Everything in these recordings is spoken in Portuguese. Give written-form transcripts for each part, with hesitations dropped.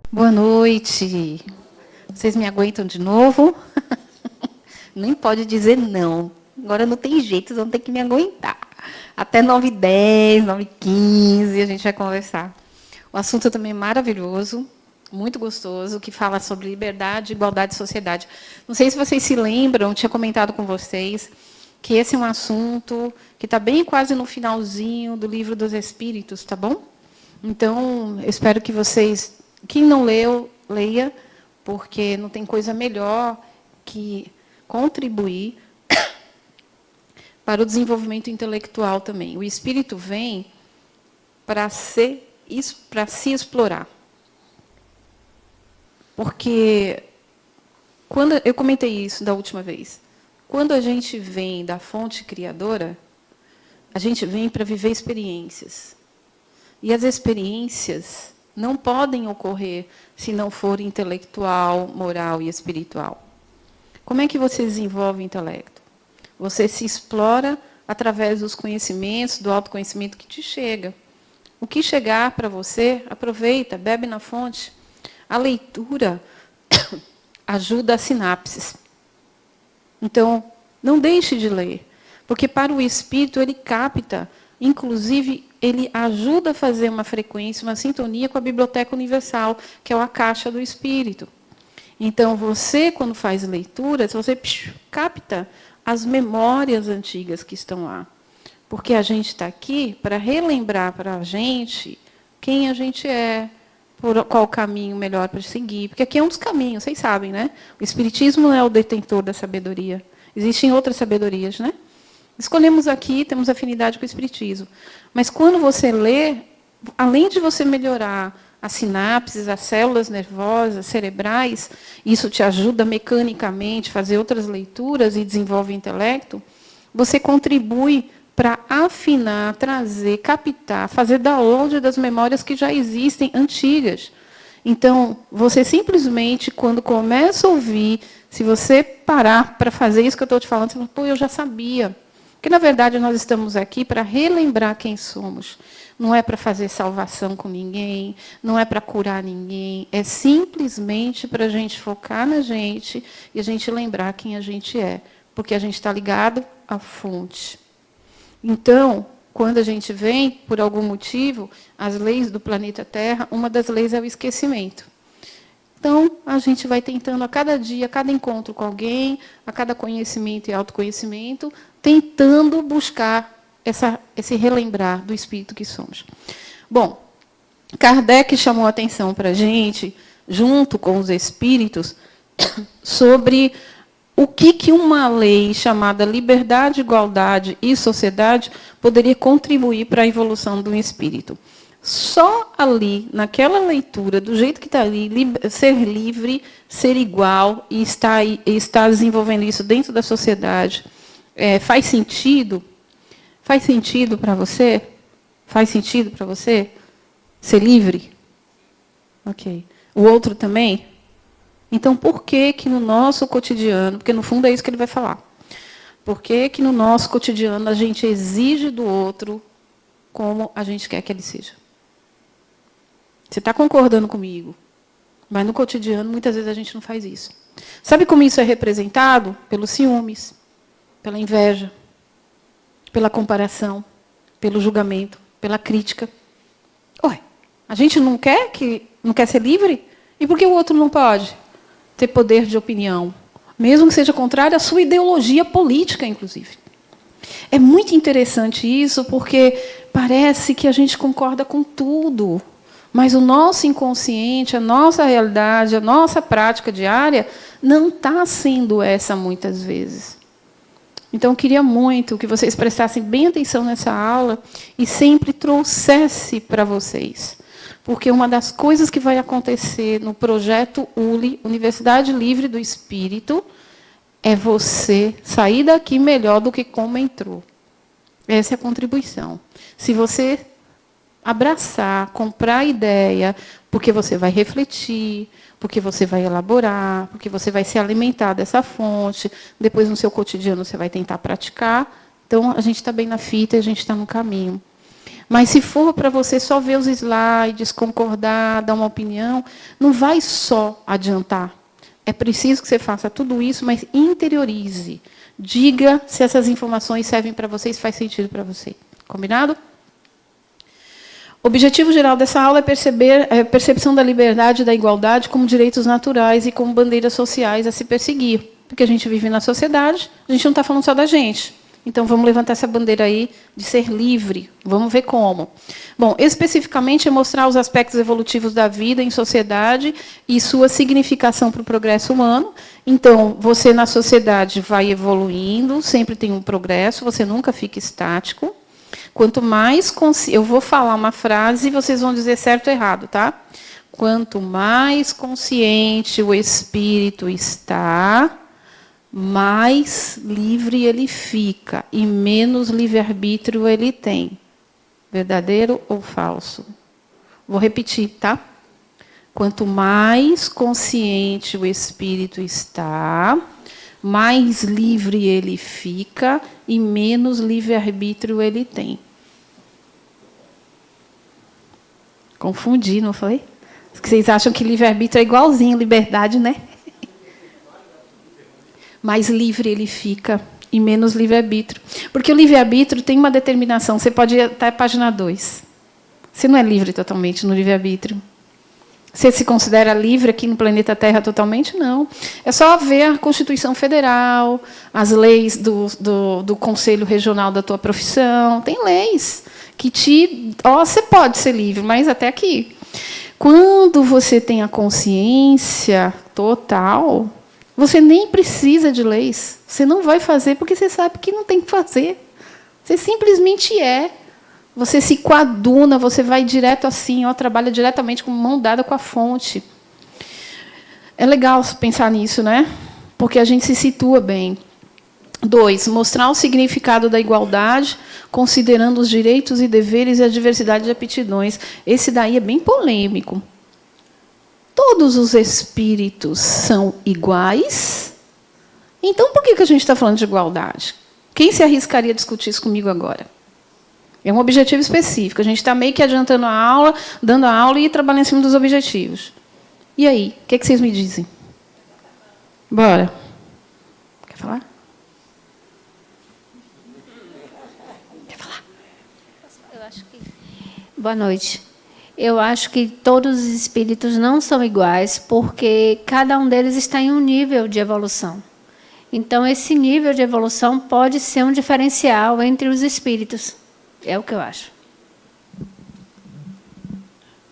Boa noite. Vocês me aguentam de novo? Nem pode dizer não. Agora não tem jeito, vocês vão ter que me aguentar. Até 9h10, 9h15 a gente vai conversar. O assunto também é maravilhoso, muito gostoso, que fala sobre liberdade, igualdade e sociedade. Não sei se vocês se lembram, eu tinha comentado com vocês, que esse é um assunto que está bem quase no finalzinho do Livro dos Espíritos, tá bom? Então, eu espero que vocês, quem não leu, leia, porque não tem coisa melhor que contribuir para o desenvolvimento intelectual também. O espírito vem para se explorar. Porque, quando eu comentei isso da última vez, quando a gente vem da fonte criadora, a gente vem para viver experiências. E as experiências não podem ocorrer se não for intelectual, moral e espiritual. Como é que você desenvolve o intelecto? Você se explora através dos conhecimentos, do autoconhecimento que te chega. O que chegar para você, aproveita, bebe na fonte. A leitura ajuda as sinapses. Então, não deixe de ler, porque para o espírito ele capta, inclusive ele ajuda a fazer uma frequência, uma sintonia com a biblioteca universal, que é a caixa do espírito. Então, você, quando faz leituras, você capta as memórias antigas que estão lá. Porque a gente está aqui para relembrar para a gente quem a gente é, por qual o caminho melhor para seguir. Porque aqui é um dos caminhos, vocês sabem, né? O espiritismo não é o detentor da sabedoria. Existem outras sabedorias, né? Escolhemos aqui, temos afinidade com o espiritismo. Mas quando você lê, além de você melhorar as sinapses, as células nervosas, cerebrais, isso te ajuda mecanicamente a fazer outras leituras e desenvolve o intelecto, você contribui para afinar, trazer, captar, fazer download das memórias que já existem, antigas. Então, você simplesmente, quando começa a ouvir, se você parar para fazer isso que eu estou te falando, você fala, pô, eu já sabia. Porque, na verdade, nós estamos aqui para relembrar quem somos. Não é para fazer salvação com ninguém, não é para curar ninguém, é simplesmente para a gente focar na gente e a gente lembrar quem a gente é, porque a gente está ligado à fonte. Então, quando a gente vem, por algum motivo, as leis do planeta Terra, uma das leis é o esquecimento. Então, a gente vai tentando a cada dia, a cada encontro com alguém, a cada conhecimento e autoconhecimento, tentando buscar esse relembrar do espírito que somos. Bom, Kardec chamou a atenção para a gente, junto com os espíritos, sobre o que uma lei chamada liberdade, igualdade e sociedade poderia contribuir para a evolução do espírito. Só ali, naquela leitura, do jeito que está ali, ser livre, ser igual e estar desenvolvendo isso dentro da sociedade, faz sentido? Faz sentido para você? Faz sentido para você ser livre? Ok. O outro também? Então, por que no nosso cotidiano, porque no fundo é isso que ele vai falar, por que no nosso cotidiano a gente exige do outro como a gente quer que ele seja? Você está concordando comigo? Mas no cotidiano, muitas vezes, a gente não faz isso. Sabe como isso é representado? Pelos ciúmes, pela inveja, pela comparação, pelo julgamento, pela crítica. Ué, a gente não quer ser livre? E por que o outro não pode ter poder de opinião? Mesmo que seja contrário à sua ideologia política, inclusive. É muito interessante isso, porque parece que a gente concorda com tudo. Mas o nosso inconsciente, a nossa realidade, a nossa prática diária não está sendo essa muitas vezes. Então, eu queria muito que vocês prestassem bem atenção nessa aula e sempre trouxesse para vocês. Porque uma das coisas que vai acontecer no projeto ULI, Universidade Livre do Espírito, é você sair daqui melhor do que como entrou. Essa é a contribuição. Se você abraçar, comprar a ideia, porque você vai refletir, porque você vai elaborar, porque você vai se alimentar dessa fonte, depois no seu cotidiano você vai tentar praticar. Então, a gente está bem na fita e a gente está no caminho. Mas se for para você só ver os slides, concordar, dar uma opinião, não vai só adiantar. É preciso que você faça tudo isso, mas interiorize. Diga se essas informações servem para você, se faz sentido para você. Combinado? O objetivo geral dessa aula é perceber a percepção da liberdade e da igualdade como direitos naturais e como bandeiras sociais a se perseguir. Porque a gente vive na sociedade, a gente não está falando só da gente. Então, vamos levantar essa bandeira aí de ser livre. Vamos ver como. Bom, especificamente é mostrar os aspectos evolutivos da vida em sociedade e sua significação para o progresso humano. Então, você na sociedade vai evoluindo, sempre tem um progresso, você nunca fica estático. Quanto mais eu vou falar uma frase e vocês vão dizer certo ou errado, tá? Quanto mais consciente o espírito está, mais livre ele fica e menos livre-arbítrio ele tem. Verdadeiro ou falso? Vou repetir, tá? Quanto mais consciente o espírito está, mais livre ele fica e menos livre-arbítrio ele tem. Confundi, não foi? Vocês acham que livre-arbítrio é igualzinho liberdade, né? Mais livre ele fica e menos livre-arbítrio. Porque o livre-arbítrio tem uma determinação. Você pode ir até a página 2. Você não é livre totalmente no livre-arbítrio. Você se considera livre aqui no planeta Terra totalmente? Não. É só ver a Constituição Federal, as leis do Conselho Regional da tua profissão. Tem leis que você pode ser livre, mas até aqui. Quando você tem a consciência total, você nem precisa de leis. Você não vai fazer porque você sabe que não tem que fazer. Você simplesmente é. Você se coaduna, você vai direto assim, trabalha diretamente com mão dada com a fonte. É legal pensar nisso, né? Porque a gente se situa bem. 2, mostrar o significado da igualdade, considerando os direitos e deveres e a diversidade de aptidões. Esse daí é bem polêmico. Todos os espíritos são iguais? Então, por que a gente está falando de igualdade? Quem se arriscaria a discutir isso comigo agora? É um objetivo específico. A gente está meio que adiantando a aula, dando a aula e trabalhando em cima dos objetivos. E aí? O que vocês me dizem? Bora. Quer falar? Quer falar? Boa noite. Eu acho que todos os espíritos não são iguais, porque cada um deles está em um nível de evolução. Então, esse nível de evolução pode ser um diferencial entre os espíritos. É o que eu acho.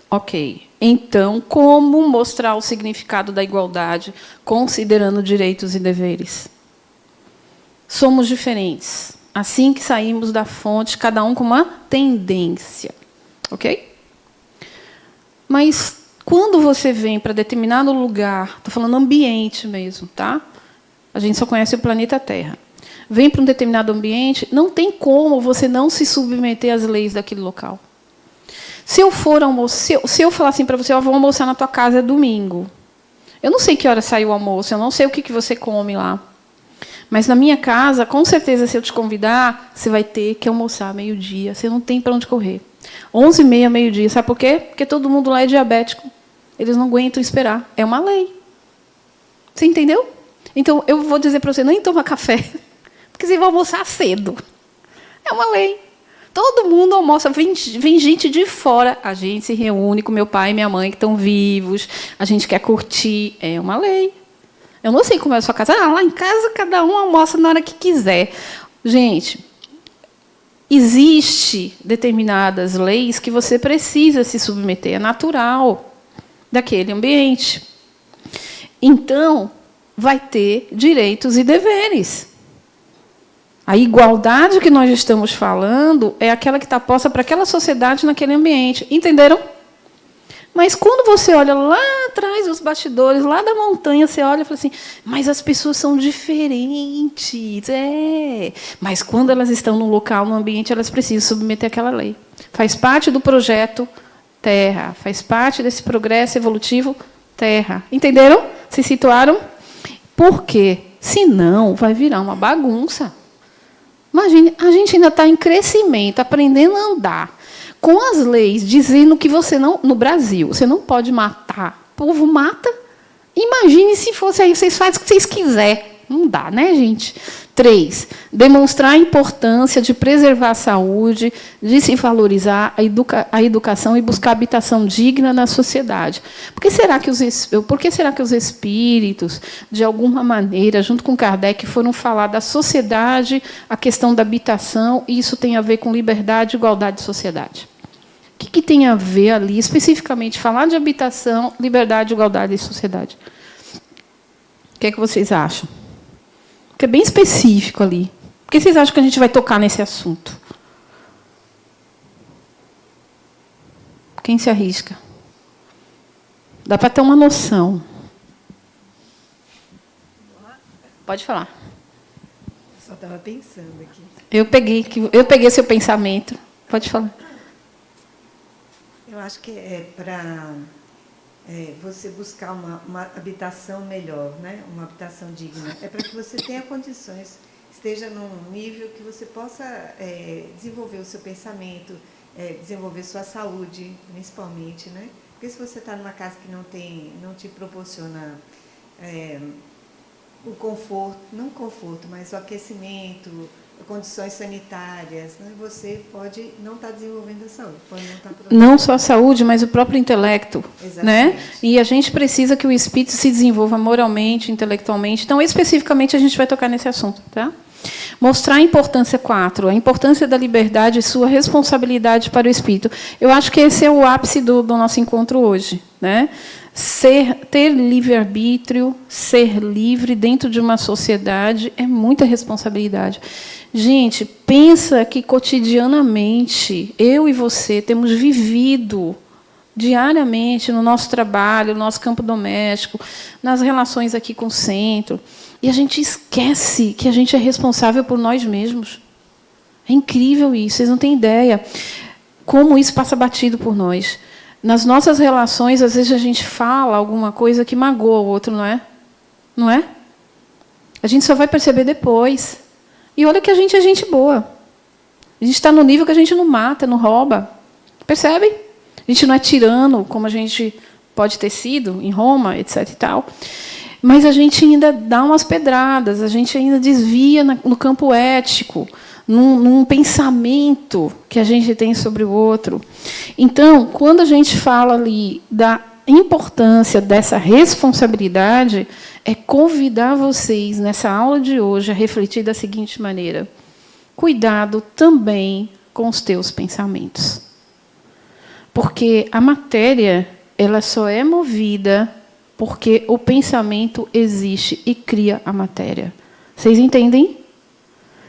Ok. Então, como mostrar o significado da igualdade, considerando direitos e deveres? Somos diferentes. Assim que saímos da fonte, cada um com uma tendência. Ok? Mas, quando você vem para determinado lugar, estou falando ambiente mesmo, tá? A gente só conhece o planeta Terra. Vem para um determinado ambiente, não tem como você não se submeter às leis daquele local. Se eu for almoçar, se eu falar assim para você, eu vou almoçar na tua casa, é domingo. Eu não sei que hora sai o almoço, eu não sei o que você come lá. Mas na minha casa, com certeza, se eu te convidar, você vai ter que almoçar meio-dia. Você não tem para onde correr. 11h30, meio-dia. Sabe por quê? Porque todo mundo lá é diabético. Eles não aguentam esperar. É uma lei. Você entendeu? Então, eu vou dizer para você, nem toma café. Porque você vai almoçar cedo. É uma lei. Todo mundo almoça. Vem gente de fora. A gente se reúne com meu pai e minha mãe, que estão vivos. A gente quer curtir. É uma lei. Eu não sei como é a sua casa. Lá em casa, cada um almoça na hora que quiser. Gente, existe determinadas leis que você precisa se submeter. É natural daquele ambiente. Então, vai ter direitos e deveres. A igualdade que nós estamos falando é aquela que está posta para aquela sociedade naquele ambiente. Entenderam? Mas quando você olha lá atrás dos bastidores, lá da montanha, você olha e fala assim, mas as pessoas são diferentes. Mas quando elas estão no local, no ambiente, elas precisam submeter àquela lei. Faz parte do projeto Terra. Faz parte desse progresso evolutivo Terra. Entenderam? Se situaram? Por quê? Senão, vai virar uma bagunça. Imagine, a gente ainda está em crescimento, aprendendo a andar. com as leis dizendo que você não, no Brasil, você não pode matar. O povo mata. Imagine se fosse aí, vocês fazem o que vocês quiserem. Não dá, né, gente? 3, demonstrar a importância de preservar a saúde, de se valorizar a educação e buscar habitação digna na sociedade. Por que será que os espíritos, de alguma maneira, junto com Kardec, foram falar da sociedade, a questão da habitação, e isso tem a ver com liberdade, igualdade e sociedade? O que tem a ver ali, especificamente, falar de habitação, liberdade, igualdade e sociedade? O que é que vocês acham? Porque é bem específico ali. Por que vocês acham que a gente vai tocar nesse assunto? Quem se arrisca? Dá para ter uma noção. Pode falar. Só estava pensando aqui. Eu peguei seu pensamento. Pode falar. Eu acho que é para você buscar uma habitação melhor, né? Uma habitação digna. É para que você tenha condições, esteja num nível que você possa desenvolver o seu pensamento, desenvolver sua saúde, principalmente, né? Porque se você está numa casa que não te proporciona o conforto, não conforto, mas o aquecimento, condições sanitárias, né? Você pode não estar desenvolvendo a saúde, pode não estar não só a saúde, mas o próprio intelecto, exatamente, né? E a gente precisa que o espírito se desenvolva moralmente, intelectualmente. Então, especificamente, a gente vai tocar nesse assunto, tá? Mostrar a importância 4, a importância da liberdade e sua responsabilidade para o espírito. Eu acho que esse é o ápice do nosso encontro hoje, né? Ter livre-arbítrio, ser livre dentro de uma sociedade é muita responsabilidade. Gente, pensa que cotidianamente eu e você temos vivido diariamente no nosso trabalho, no nosso campo doméstico, nas relações aqui com o centro, e a gente esquece que a gente é responsável por nós mesmos. É incrível isso, vocês não têm ideia como isso passa batido por nós. Nas nossas relações, às vezes a gente fala alguma coisa que magoa o outro, não é? Não é? A gente só vai perceber depois. E olha que a gente é gente boa. A gente está no nível que a gente não mata, não rouba. Percebe? A gente não é tirano, como a gente pode ter sido em Roma, etc. e tal. Mas a gente ainda dá umas pedradas, a gente ainda desvia no campo ético, num pensamento que a gente tem sobre o outro. Então, quando a gente fala ali da importância dessa responsabilidade, é convidar vocês, nessa aula de hoje, a refletir da seguinte maneira: cuidado também com os teus pensamentos. Porque a matéria, ela só é movida porque o pensamento existe e cria a matéria. Vocês entendem?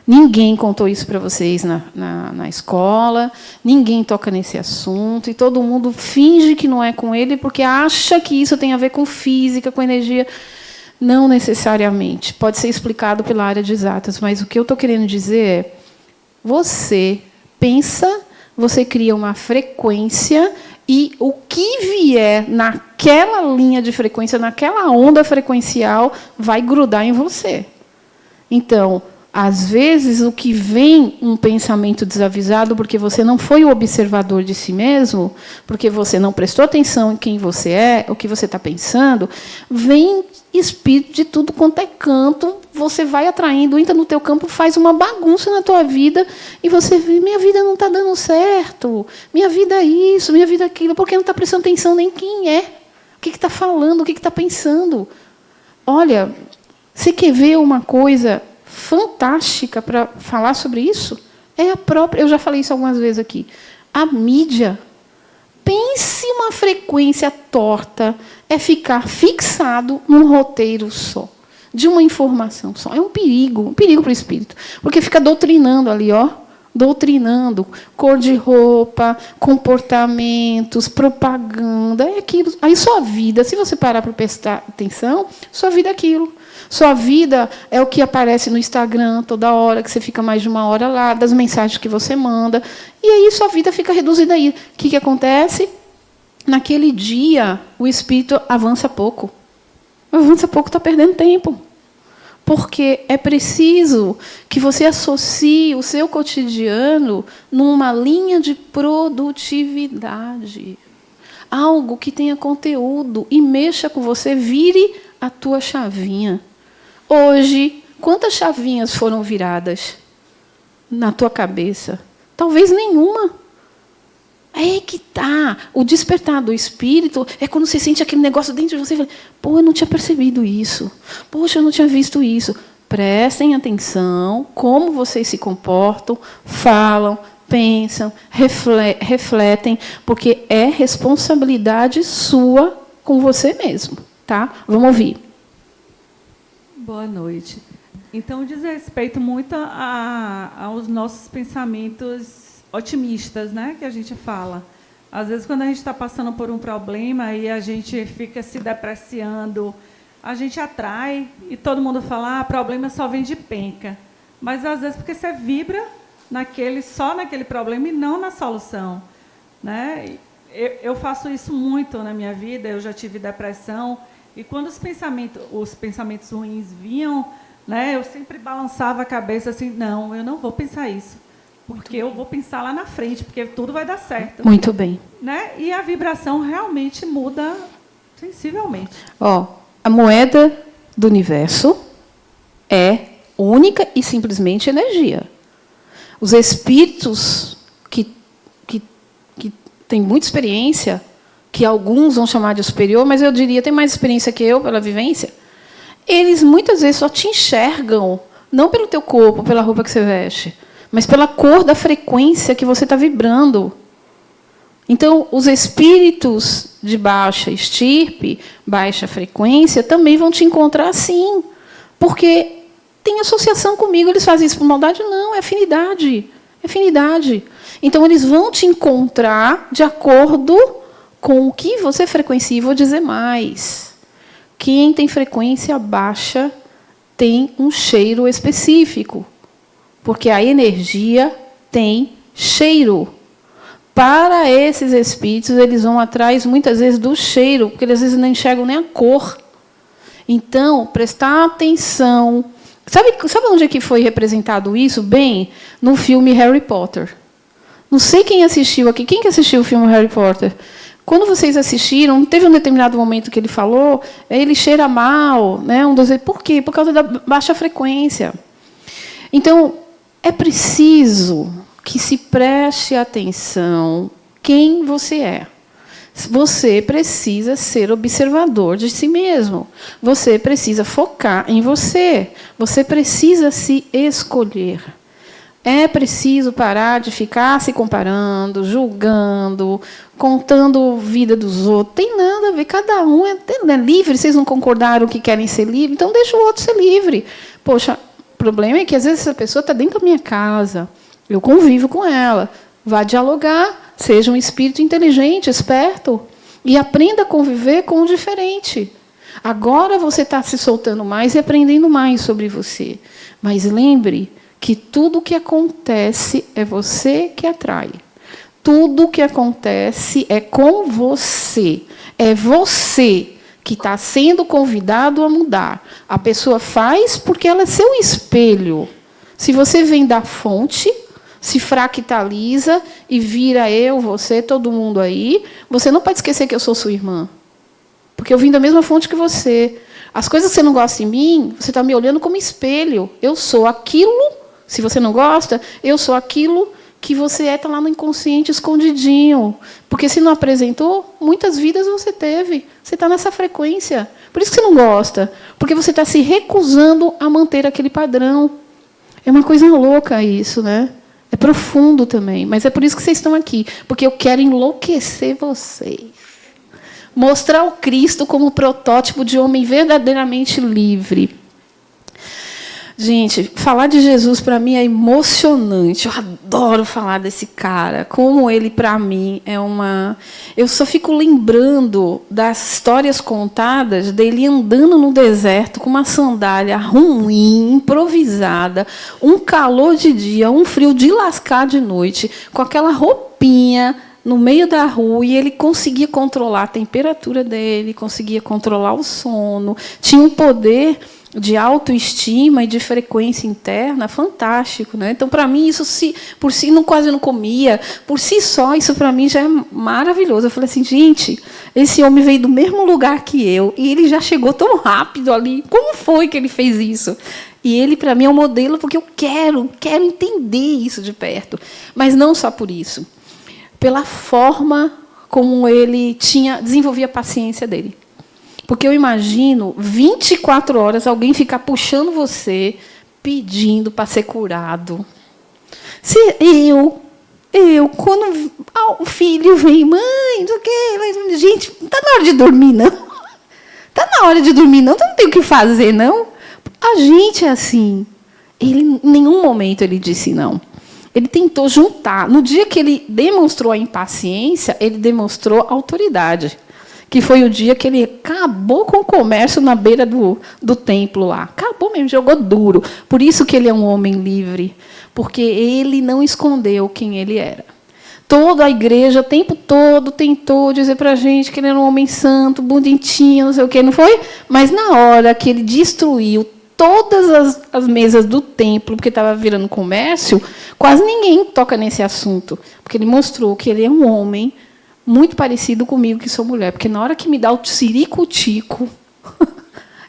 Ninguém contou isso para vocês na escola, ninguém toca nesse assunto, e todo mundo finge que não é com ele porque acha que isso tem a ver com física, com energia. Não necessariamente. Pode ser explicado pela área de exatas, mas o que eu estou querendo dizer é: você pensa, você cria uma frequência, e o que vier naquela linha de frequência, naquela onda frequencial, vai grudar em você. Então, às vezes, o que vem um pensamento desavisado, porque você não foi o observador de si mesmo, porque você não prestou atenção em quem você é, o que você está pensando, vem espírito de tudo quanto é canto, você vai atraindo, entra no teu campo, faz uma bagunça na tua vida, e você vê: minha vida não está dando certo, minha vida é isso, minha vida é aquilo, porque não está prestando atenção nem quem é, o que está falando, o que está pensando. Olha, você quer ver uma coisa fantástica para falar sobre isso? É a própria, eu já falei isso algumas vezes aqui, a mídia. Pense uma frequência torta, é ficar fixado num roteiro só, de uma informação só. É um perigo para o espírito, porque fica doutrinando ali, ó, doutrinando cor de roupa, comportamentos, propaganda, é aquilo. Aí sua vida, se você parar para prestar atenção, sua vida é aquilo. Sua vida é o que aparece no Instagram toda hora, que você fica mais de uma hora lá, das mensagens que você manda. E aí sua vida fica reduzida aí. O que acontece? Naquele dia, o espírito avança pouco. Avança pouco, está perdendo tempo. Porque é preciso que você associe o seu cotidiano numa linha de produtividade. Algo que tenha conteúdo e mexa com você, vire a tua chavinha. Hoje, quantas chavinhas foram viradas na tua cabeça? Talvez nenhuma. É que tá. O despertar do espírito é quando você sente aquele negócio dentro de você e fala, pô, eu não tinha percebido isso. Poxa, eu não tinha visto isso. Prestem atenção como vocês se comportam, falam, pensam, refletem, porque é responsabilidade sua com você mesmo. Tá? Vamos ouvir. Boa noite. Então, diz respeito muito aos nossos pensamentos otimistas, né, que a gente fala. Às vezes, quando a gente está passando por um problema e a gente fica se depreciando, a gente atrai e todo mundo fala, problema só vem de penca. Mas, às vezes, porque você vibra só naquele problema e não na solução. Né? Eu faço isso muito na minha vida, eu já tive depressão, e quando os pensamentos ruins vinham, né, eu sempre balançava a cabeça assim, não, eu não vou pensar isso. Porque eu vou pensar lá na frente, porque tudo vai dar certo. Muito bem. Né? E a vibração realmente muda sensivelmente. A moeda do universo é única e simplesmente energia. Os espíritos que têm muita experiência, que alguns vão chamar de superior, mas eu diria, tem mais experiência que eu pela vivência, eles muitas vezes só te enxergam, não pelo teu corpo, pela roupa que você veste, mas pela cor da frequência que você está vibrando. Então, os espíritos de baixa estirpe, baixa frequência, também vão te encontrar assim. Porque tem associação comigo, eles fazem isso por maldade? Não, é afinidade. É afinidade. Então, eles vão te encontrar de acordo com o que você frequencia. E vou dizer mais. Quem tem frequência baixa tem um cheiro específico. Porque a energia tem cheiro. Para esses espíritos, eles vão atrás, muitas vezes, do cheiro, porque eles, às vezes, não enxergam nem a cor. Então, prestar atenção. Sabe onde é que foi representado isso? Bem, no filme Harry Potter. Não sei quem assistiu aqui. Quem que assistiu o filme Harry Potter? Quando vocês assistiram, teve um determinado momento que ele falou, ele cheira mal. Né? Por quê? Por causa da baixa frequência. Então, é preciso que se preste atenção quem você é. Você precisa ser observador de si mesmo. Você precisa focar em você. Você precisa se escolher. É preciso parar de ficar se comparando, julgando, contando a vida dos outros. Tem nada a ver. Cada um é livre. Vocês não concordaram que querem ser livre, então deixa o outro ser livre. Poxa, o problema é que, às vezes, essa pessoa está dentro da minha casa. Eu convivo com ela. Vá dialogar. Seja um espírito inteligente, esperto. E aprenda a conviver com o diferente. Agora você está se soltando mais e aprendendo mais sobre você. Mas lembre que tudo o que acontece é você que atrai. Tudo o que acontece é com você. É você que está sendo convidado a mudar. A pessoa faz porque ela é seu espelho. Se você vem da fonte, se fractaliza e vira eu, você, todo mundo aí, você não pode esquecer que eu sou sua irmã. Porque eu vim da mesma fonte que você. As coisas que você não gosta em mim, você está me olhando como espelho. Eu sou aquilo, se você não gosta, eu sou aquilo que você está lá no inconsciente escondidinho. Porque se não apresentou, muitas vidas você teve. Você está nessa frequência. Por isso que você não gosta. Porque você está se recusando a manter aquele padrão. É uma coisa louca isso, né? É profundo também. Mas é por isso que vocês estão aqui. Porque eu quero enlouquecer vocês. Mostrar o Cristo como protótipo de homem verdadeiramente livre. Gente, falar de Jesus, para mim, é emocionante. Eu adoro falar desse cara. Como ele, para mim, é uma... Eu só fico lembrando das histórias contadas dele andando no deserto com uma sandália ruim, improvisada, um calor de dia, um frio de lascar de noite, com aquela roupinha no meio da rua, e ele conseguia controlar a temperatura dele, conseguia controlar o sono, tinha um poder de autoestima e de frequência interna, fantástico, né? Então, para mim, isso por si quase não comia, por si só, isso para mim já é maravilhoso. Eu falei assim, gente, esse homem veio do mesmo lugar que eu e ele já chegou tão rápido ali. Como foi que ele fez isso? E ele, para mim, é um modelo porque eu quero entender isso de perto. Mas não só por isso. Pela forma como ele desenvolvia a paciência dele. Porque eu imagino 24 horas alguém ficar puxando você, pedindo para ser curado. Se eu, quando o filho vem, mãe, não sei o quê, gente, não está na hora de dormir, não. Está na hora de dormir, não, não tem o que fazer, não. A gente é assim. Ele, em nenhum momento ele disse não. Ele tentou juntar. No dia que ele demonstrou a impaciência, ele demonstrou autoridade. Que foi o dia que ele acabou com o comércio na beira do templo lá. Acabou mesmo, jogou duro. Por isso que ele é um homem livre. Porque ele não escondeu quem ele era. Toda a igreja, o tempo todo, tentou dizer para a gente que ele era um homem santo, bonitinho, não sei o quê, não foi? Mas na hora que ele destruiu todas as mesas do templo, porque estava virando comércio, quase ninguém toca nesse assunto. Porque ele mostrou que ele é um homem muito parecido comigo, que sou mulher. Porque na hora que me dá o ciricutico,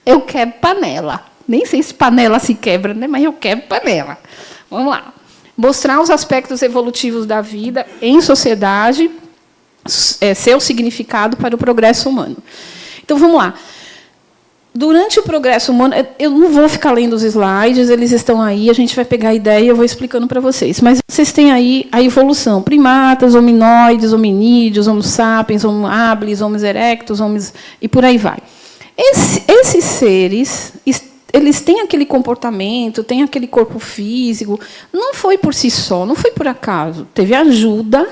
eu quebro panela. Nem sei se panela se quebra, né? Mas eu quebro panela. Vamos lá. Mostrar os aspectos evolutivos da vida em sociedade, seu significado para o progresso humano. Então, vamos lá. Durante o progresso humano, eu não vou ficar lendo os slides, eles estão aí, a gente vai pegar a ideia e eu vou explicando para vocês. Mas vocês têm aí a evolução. Primatas, hominoides, hominídeos, homo sapiens, homo habilis, homo erectus, e por aí vai. Esses seres, eles têm aquele comportamento, têm aquele corpo físico. Não foi por si só, não foi por acaso. Teve ajuda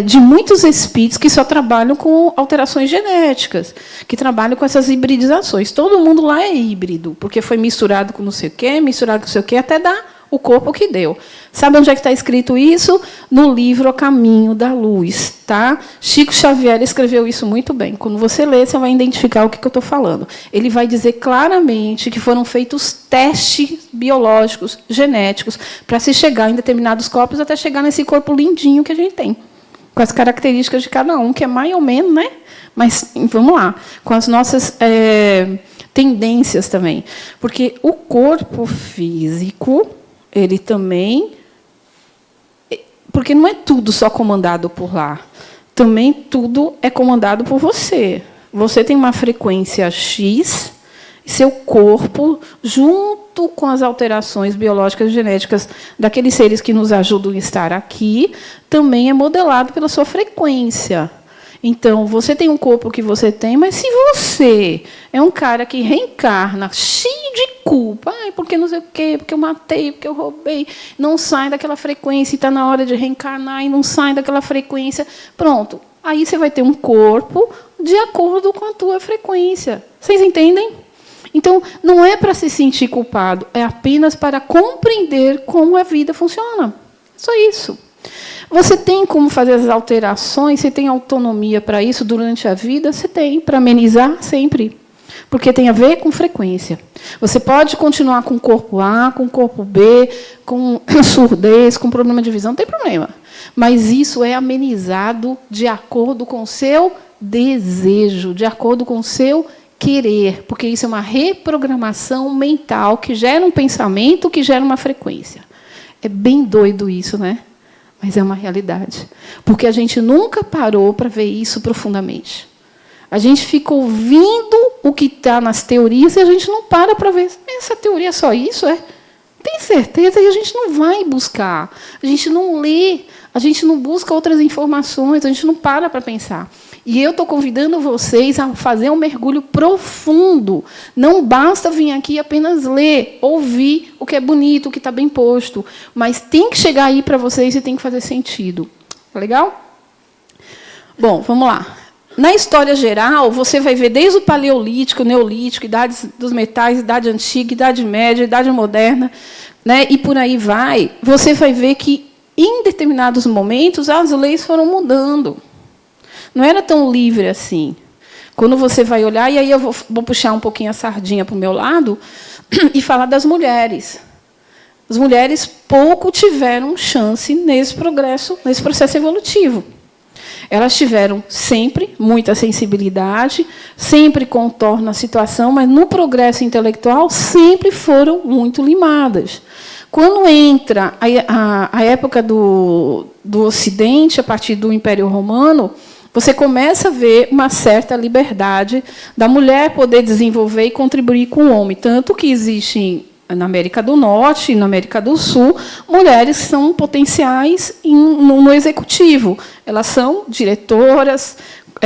de muitos espíritos que só trabalham com alterações genéticas, que trabalham com essas hibridizações. Todo mundo lá é híbrido, porque foi misturado com não sei o quê, misturado com não sei o quê, até dar o corpo que deu. Sabe onde é que está escrito isso? No livro A Caminho da Luz. Tá? Chico Xavier escreveu isso muito bem. Quando você lê, você vai identificar o que eu estou falando. Ele vai dizer claramente que foram feitos testes biológicos, genéticos, para se chegar em determinados corpos, até chegar nesse corpo lindinho que a gente tem. Com as características de cada um, que é mais ou menos, né? Mas vamos lá, com as nossas tendências também. Porque o corpo físico, ele também. Porque não é tudo só comandado por lá. Também tudo é comandado por você. Você tem uma frequência X, seu corpo, junto com as alterações biológicas e genéticas daqueles seres que nos ajudam a estar aqui, também é modelado pela sua frequência. Então, você tem um corpo que você tem, mas se você é um cara que reencarna cheio de culpa, porque não sei o quê, porque eu matei, porque eu roubei, não sai daquela frequência e está na hora de reencarnar e não sai daquela frequência, pronto. Aí você vai ter um corpo de acordo com a tua frequência. Vocês entendem? Então, não é para se sentir culpado, é apenas para compreender como a vida funciona. Só isso. Você tem como fazer as alterações, você tem autonomia para isso durante a vida? Você tem, para amenizar sempre. Porque tem a ver com frequência. Você pode continuar com o corpo A, com o corpo B, com surdez, com problema de visão, não tem problema. Mas isso é amenizado de acordo com o seu desejo, de acordo com o seu querer, porque isso é uma reprogramação mental que gera um pensamento, que gera uma frequência. É bem doido isso, né? Mas é uma realidade. Porque a gente nunca parou para ver isso profundamente. A gente fica ouvindo o que está nas teorias e a gente não para ver. Essa teoria é só isso, é? Tem certeza? E a gente não vai buscar. A gente não lê. A gente não busca outras informações. A gente não para pensar. E eu estou convidando vocês a fazer um mergulho profundo. Não basta vir aqui apenas ler, ouvir o que é bonito, o que está bem posto. Mas tem que chegar aí para vocês e tem que fazer sentido. Legal? Bom, vamos lá. Na história geral, você vai ver desde o Paleolítico, Neolítico, idades dos metais, Idade Antiga, Idade Média, Idade Moderna, né, e por aí vai. Você vai ver que, em determinados momentos, as leis foram mudando. Não era tão livre assim. Quando você vai olhar, e aí eu vou puxar um pouquinho a sardinha para o meu lado e falar das mulheres. As mulheres pouco tiveram chance nesse progresso, nesse processo evolutivo. Elas tiveram sempre muita sensibilidade, sempre contornam a situação, mas no progresso intelectual sempre foram muito limadas. Quando entra a época do Ocidente, a partir do Império Romano, você começa a ver uma certa liberdade da mulher poder desenvolver e contribuir com o homem. Tanto que existem, na América do Norte e na América do Sul, mulheres que são potenciais no executivo. Elas são diretoras,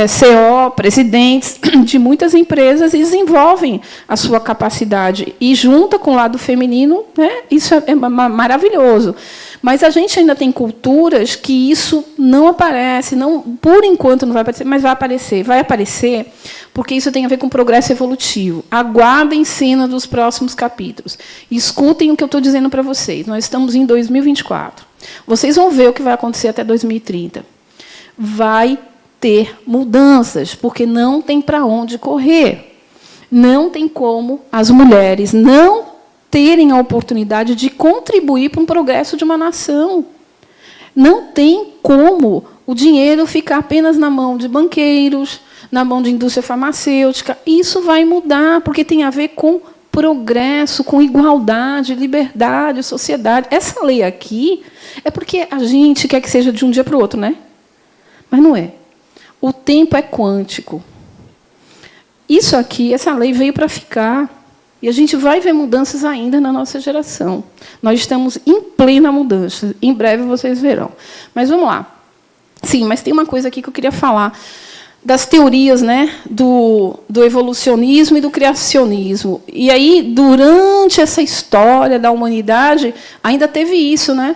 CEO, presidentes de muitas empresas e desenvolvem a sua capacidade. E junta com o lado feminino, né, isso é maravilhoso. Mas a gente ainda tem culturas que isso não aparece, não, por enquanto não vai aparecer, mas vai aparecer. Vai aparecer porque isso tem a ver com progresso evolutivo. Aguardem cena dos próximos capítulos. Escutem o que eu estou dizendo para vocês. Nós estamos em 2024. Vocês vão ver o que vai acontecer até 2030. Vai ter mudanças, porque não tem para onde correr. Não tem como as mulheres não terem a oportunidade de contribuir para um progresso de uma nação. Não tem como o dinheiro ficar apenas na mão de banqueiros, na mão de indústria farmacêutica. Isso vai mudar, porque tem a ver com progresso, com igualdade, liberdade, sociedade. Essa lei aqui é porque a gente quer que seja de um dia para o outro, né? Mas não é. O tempo é quântico. Isso aqui, essa lei veio para ficar. E a gente vai ver mudanças ainda na nossa geração. Nós estamos em plena mudança. Em breve vocês verão. Mas vamos lá. Sim, mas tem uma coisa aqui que eu queria falar. Das teorias, né, do evolucionismo e do criacionismo. E aí, durante essa história da humanidade, ainda teve isso, né?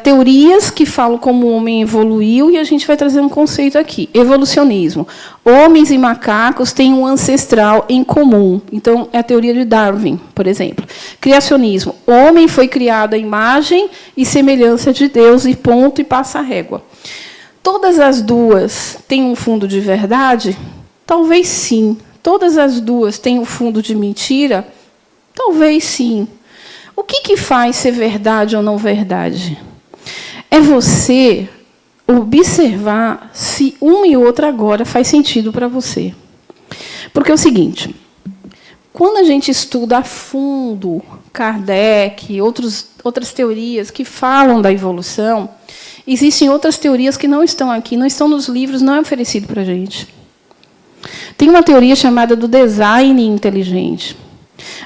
Teorias que falam como o homem evoluiu, e a gente vai trazer um conceito aqui. Evolucionismo. Homens e macacos têm um ancestral em comum. Então, é a teoria de Darwin, por exemplo. Criacionismo. O homem foi criado à imagem e semelhança de Deus, e ponto, e passa a régua. Todas as duas têm um fundo de verdade? Talvez sim. Todas as duas têm um fundo de mentira? Talvez sim. O que faz ser verdade ou não verdade? É você observar se uma e outra agora faz sentido para você. Porque é o seguinte, quando a gente estuda a fundo Kardec, outras teorias que falam da evolução, existem outras teorias que não estão aqui, não estão nos livros, não é oferecido para a gente. Tem uma teoria chamada do design inteligente.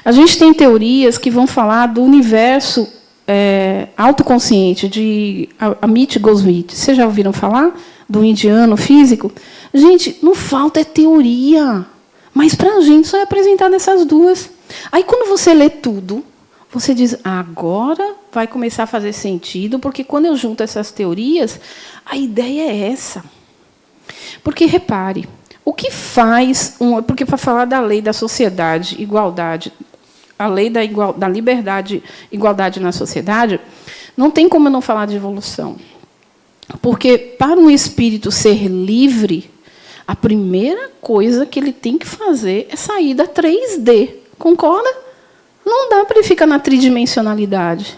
A gente tem teorias que vão falar do universo autoconsciente, de Amit Goswami. Vocês já ouviram falar do indiano físico? Gente, não falta é teoria. Mas, para a gente, só é apresentado essas duas. Aí, quando você lê tudo, você diz, agora vai começar a fazer sentido, porque, quando eu junto essas teorias, a ideia é essa. Porque, repare, o que faz... Porque, para falar da lei da sociedade, igualdade, a lei da liberdade, igualdade na sociedade, não tem como eu não falar de evolução. Porque, para um espírito ser livre, a primeira coisa que ele tem que fazer é sair da 3D. Concorda? Não dá para ele ficar na tridimensionalidade.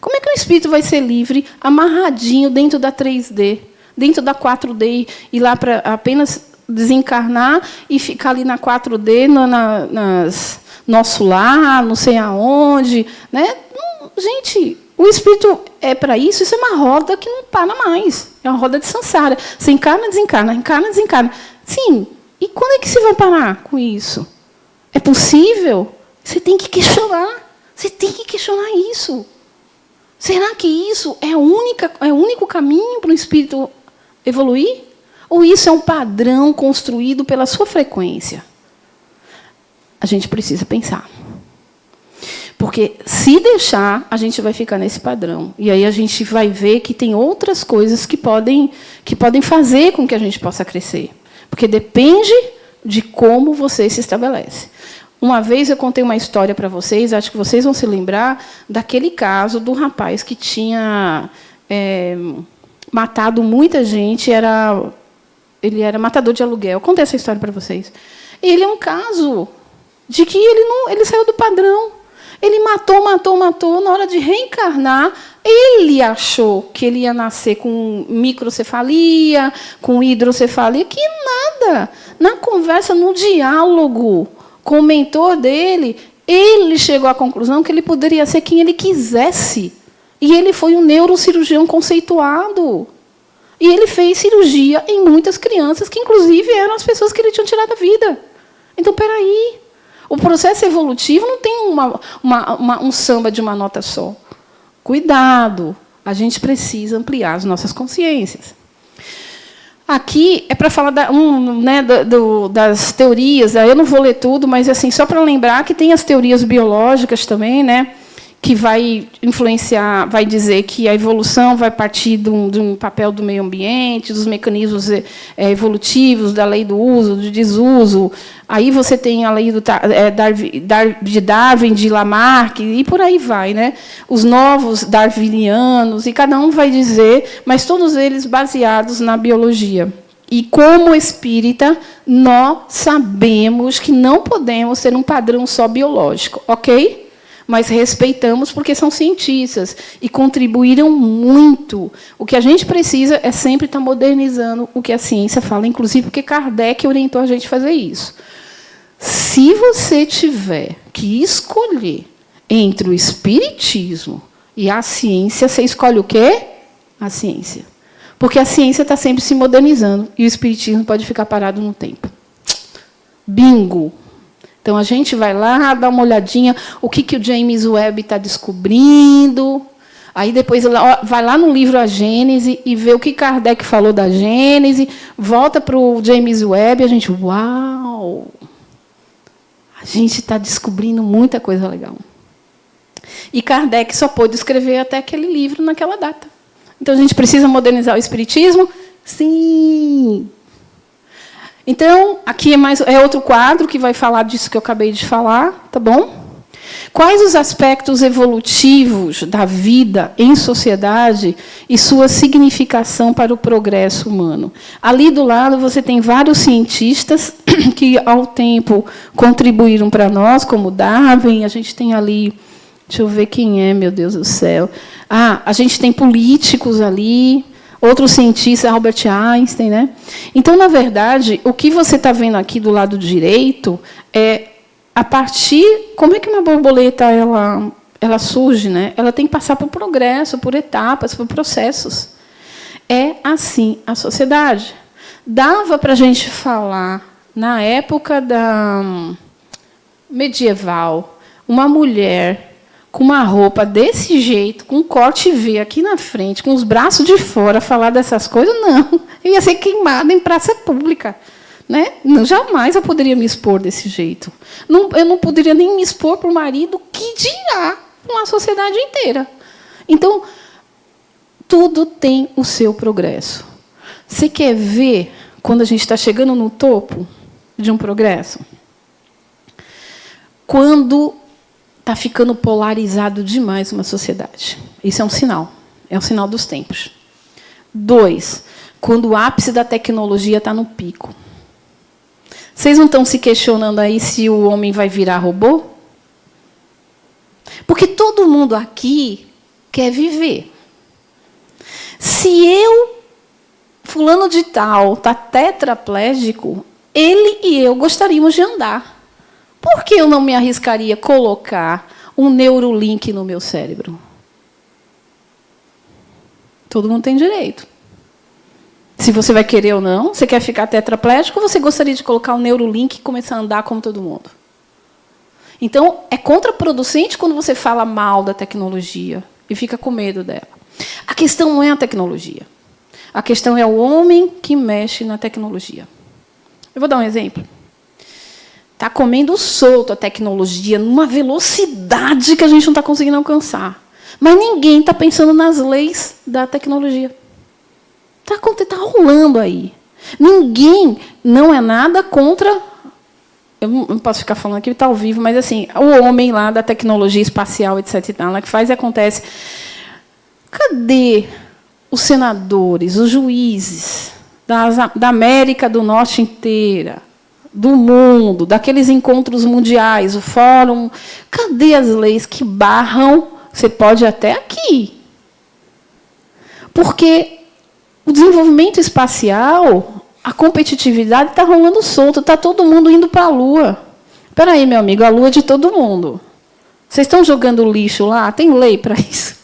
Como é que o espírito vai ser livre, amarradinho dentro da 3D, dentro da 4D, e lá para apenas desencarnar e ficar ali na 4D, nosso lar, não sei aonde, né? Gente, o espírito é para isso. Isso é uma roda que não para mais. É uma roda de samsara. Você encarna, desencarna, encarna, desencarna. Sim. E quando é que você vai parar com isso? É possível? Você tem que questionar. Você tem que questionar isso. Será que isso é o único caminho para o espírito evoluir? Ou isso é um padrão construído pela sua frequência? A gente precisa pensar. Porque, se deixar, a gente vai ficar nesse padrão. E aí a gente vai ver que tem outras coisas que podem fazer com que a gente possa crescer. Porque depende de como você se estabelece. Uma vez eu contei uma história para vocês, acho que vocês vão se lembrar, daquele caso do rapaz que tinha matado muita gente, era Ele era matador de aluguel. Contei essa história para vocês. Ele é um caso de que ele saiu do padrão. Ele matou. Na hora de reencarnar, ele achou que ele ia nascer com microcefalia, com hidrocefalia, que nada. Na conversa, no diálogo com o mentor dele, ele chegou à conclusão que ele poderia ser quem ele quisesse. E ele foi um neurocirurgião conceituado. E ele fez cirurgia em muitas crianças, que, inclusive, eram as pessoas que ele tinha tirado a vida. Então, peraí. O processo evolutivo não tem um samba de uma nota só. Cuidado. A gente precisa ampliar as nossas consciências. Aqui é para falar das teorias. Eu não vou ler tudo, mas assim, só para lembrar que tem as teorias biológicas também, né, que vai influenciar, vai dizer que a evolução vai partir de um papel do meio ambiente, dos mecanismos evolutivos, da lei do uso, do desuso. Aí você tem a lei de Darwin, de Lamarck, e por aí vai, né? Os novos darwinianos, e cada um vai dizer, mas todos eles baseados na biologia. E, como espírita, nós sabemos que não podemos ter um padrão só biológico, ok? Mas respeitamos porque são cientistas e contribuíram muito. O que a gente precisa é sempre estar modernizando o que a ciência fala, inclusive porque Kardec orientou a gente a fazer isso. Se você tiver que escolher entre o espiritismo e a ciência, você escolhe o quê? A ciência. Porque a ciência está sempre se modernizando e o espiritismo pode ficar parado no tempo. Bingo! Então, a gente vai lá, dá uma olhadinha, o que o James Webb está descobrindo. Aí, depois, vai lá no livro A Gênese e vê o que Kardec falou da Gênese, volta para o James Webb e a gente, uau! A gente está descobrindo muita coisa legal. E Kardec só pôde escrever até aquele livro naquela data. Então, a gente precisa modernizar o espiritismo? Sim! Então, aqui é outro quadro que vai falar disso que eu acabei de falar, tá bom? Quais os aspectos evolutivos da vida em sociedade e sua significação para o progresso humano? Ali do lado você tem vários cientistas que, ao tempo, contribuíram para nós, como Darwin. A gente tem ali, deixa eu ver quem é, meu Deus do céu. A gente tem políticos ali. Outro cientista, Albert Einstein, né? Então, na verdade, o que você está vendo aqui do lado direito é a partir. Como é que uma borboleta ela surge, né? Ela tem que passar por progresso, por etapas, por processos. É assim a sociedade. Dava para a gente falar na época medieval, uma mulher com uma roupa desse jeito, com um corte V aqui na frente, com os braços de fora, falar dessas coisas, não. Eu ia ser queimada em praça pública. Né? Jamais eu poderia me expor desse jeito. Eu não poderia nem me expor para o marido, que dirá uma sociedade inteira. Então, tudo tem o seu progresso. Você quer ver quando a gente está chegando no topo de um progresso? Quando está ficando polarizado demais uma sociedade. Isso é um sinal. É um sinal dos tempos. 2, quando o ápice da tecnologia está no pico. Vocês não estão se questionando aí se o homem vai virar robô? Porque todo mundo aqui quer viver. Se fulano de tal, está tetraplégico, ele e eu gostaríamos de andar. Por que eu não me arriscaria a colocar um Neurolink no meu cérebro? Todo mundo tem direito. Se você vai querer ou não, você quer ficar tetraplégico ou você gostaria de colocar um Neurolink e começar a andar como todo mundo? Então, é contraproducente quando você fala mal da tecnologia e fica com medo dela. A questão não é a tecnologia. A questão é o homem que mexe na tecnologia. Eu vou dar um exemplo. Está comendo solto a tecnologia numa velocidade que a gente não está conseguindo alcançar. Mas ninguém está pensando nas leis da tecnologia. Está rolando aí. Ninguém, não é nada contra... Eu não posso ficar falando aqui, está ao vivo, mas assim, o homem lá da tecnologia espacial, etc. Lá que faz e acontece. Cadê os senadores, os juízes, da América do Norte inteira, do mundo, daqueles encontros mundiais, o fórum. Cadê as leis que barram? Você pode até aqui. Porque o desenvolvimento espacial, a competitividade está rolando solto, está todo mundo indo para a Lua. Espera aí, meu amigo, a Lua é de todo mundo. Vocês estão jogando lixo lá? Tem lei para isso?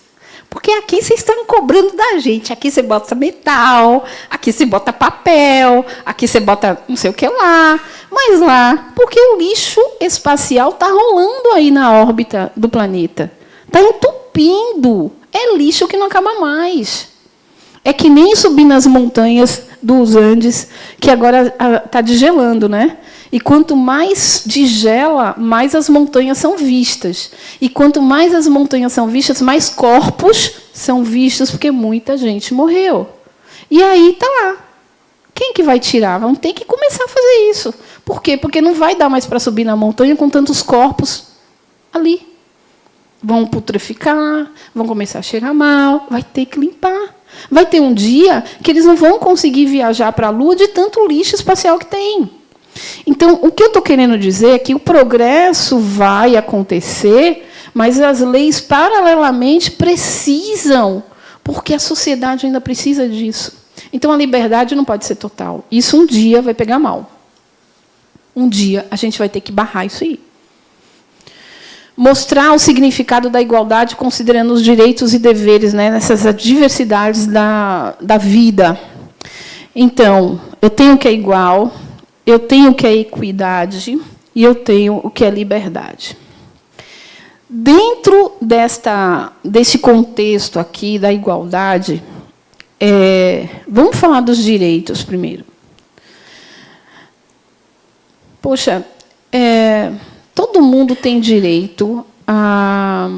Porque aqui vocês estão cobrando da gente. Aqui você bota metal, aqui você bota papel, aqui você bota não sei o que lá. Mas lá, porque o lixo espacial está rolando aí na órbita do planeta. Está entupindo. É lixo que não acaba mais. É que nem subir nas montanhas dos Andes, que agora está desgelando, né? E quanto mais desgela, mais as montanhas são vistas. E quanto mais as montanhas são vistas, mais corpos são vistos, porque muita gente morreu. E aí está lá. Quem que vai tirar? Vamos ter que começar a fazer isso. Por quê? Porque não vai dar mais para subir na montanha com tantos corpos ali. Vão putreficar, vão começar a cheirar mal, vai ter que limpar. Vai ter um dia que eles não vão conseguir viajar para a Lua de tanto lixo espacial que tem. Então, o que eu estou querendo dizer é que o progresso vai acontecer, mas as leis, paralelamente, precisam, porque a sociedade ainda precisa disso. Então, a liberdade não pode ser total. Isso um dia vai pegar mal. Um dia a gente vai ter que barrar isso aí. Mostrar o significado da igualdade, considerando os direitos e deveres, né, nessas diversidades da vida. Então, eu tenho o que é igual, eu tenho o que é equidade e eu tenho o que é liberdade. Dentro desse contexto aqui da igualdade, vamos falar dos direitos primeiro. Poxa, todo mundo tem direito a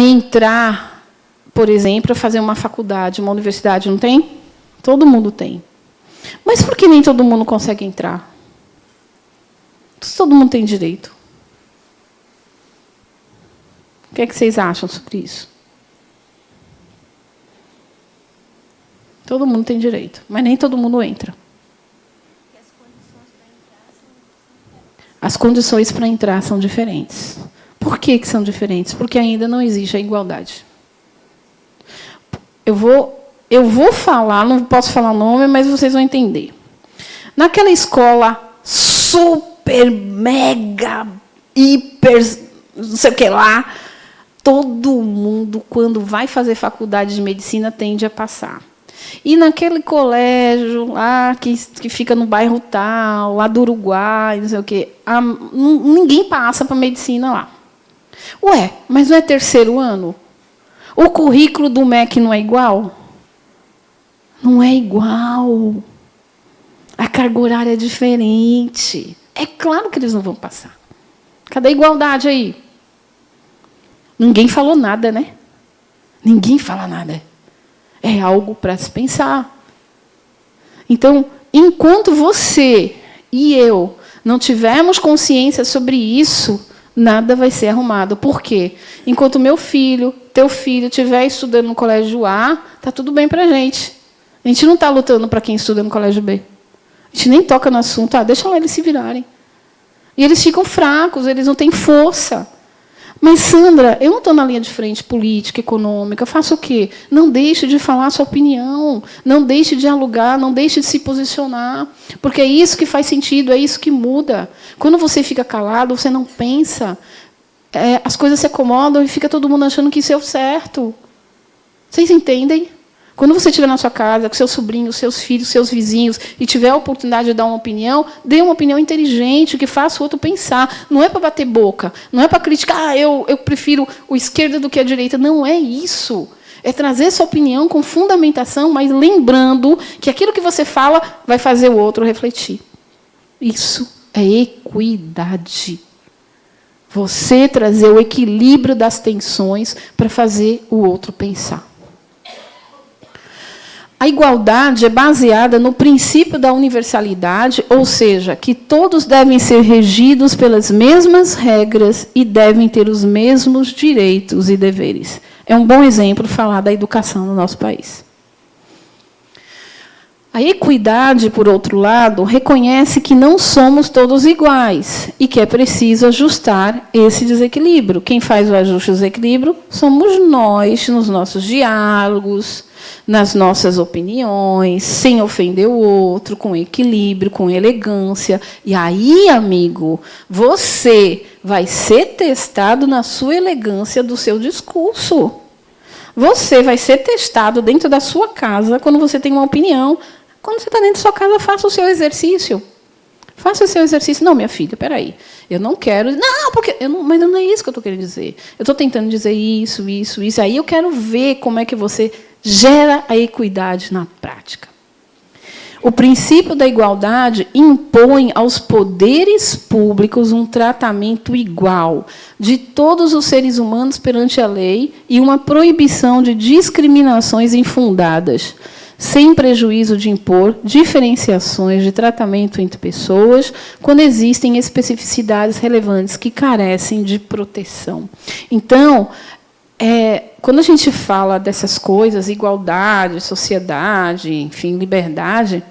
entrar, por exemplo, a fazer uma faculdade, uma universidade, não tem? Todo mundo tem. Mas por que nem todo mundo consegue entrar? Todo mundo tem direito. O que é que vocês acham sobre isso? Todo mundo tem direito, mas nem todo mundo entra. As condições para entrar são diferentes. Por que são diferentes? Porque ainda não existe a igualdade. Eu vou falar, não posso falar o nome, mas vocês vão entender. Naquela escola super, mega, hiper, não sei o que lá, todo mundo, quando vai fazer faculdade de medicina, tende a passar. E naquele colégio lá que fica no bairro tal, lá do Uruguai, não sei o quê, ninguém passa para medicina lá. Ué, mas não é terceiro ano? O currículo do MEC não é igual? Não é igual. A carga horária é diferente. É claro que eles não vão passar. Cadê a igualdade aí? Ninguém falou nada, né? Ninguém fala nada. É algo para se pensar. Então, enquanto você e eu não tivermos consciência sobre isso, nada vai ser arrumado. Por quê? Enquanto meu filho, teu filho, estiver estudando no colégio A, está tudo bem para a gente. A gente não está lutando para quem estuda no colégio B. A gente nem toca no assunto. Deixa lá eles se virarem. E eles ficam fracos, eles não têm força. Mas, Sandra, eu não estou na linha de frente política, econômica. Faço o quê? Não deixe de falar a sua opinião. Não deixe de dialogar, não deixe de se posicionar. Porque é isso que faz sentido, é isso que muda. Quando você fica calado, você não pensa. As coisas se acomodam e fica todo mundo achando que isso é o certo. Vocês entendem? Quando você estiver na sua casa, com seus sobrinhos, seus filhos, seus vizinhos, e tiver a oportunidade de dar uma opinião, dê uma opinião inteligente, que faça o outro pensar. Não é para bater boca, não é para criticar, eu prefiro o esquerda do que a direita. Não é isso. É trazer sua opinião com fundamentação, mas lembrando que aquilo que você fala vai fazer o outro refletir. Isso é equidade. Você trazer o equilíbrio das tensões para fazer o outro pensar. A igualdade é baseada no princípio da universalidade, ou seja, que todos devem ser regidos pelas mesmas regras e devem ter os mesmos direitos e deveres. É um bom exemplo falar da educação no nosso país. A equidade, por outro lado, reconhece que não somos todos iguais e que é preciso ajustar esse desequilíbrio. Quem faz o ajuste do desequilíbrio somos nós, nos nossos diálogos, nas nossas opiniões, sem ofender o outro, com equilíbrio, com elegância. E aí, amigo, você vai ser testado na sua elegância do seu discurso. Você vai ser testado dentro da sua casa quando você tem uma opinião. Quando você está dentro da sua casa, faça o seu exercício. Faça o seu exercício. Não, minha filha, espera aí. Eu não quero... Não, porque... mas não é isso que eu estou querendo dizer. Eu estou tentando dizer isso, isso, isso. Aí eu quero ver como é que você gera a equidade na prática. O princípio da igualdade impõe aos poderes públicos um tratamento igual de todos os seres humanos perante a lei e uma proibição de discriminações infundadas, sem prejuízo de impor diferenciações de tratamento entre pessoas, quando existem especificidades relevantes que carecem de proteção. Então, quando a gente fala dessas coisas, igualdade, sociedade, enfim, liberdade,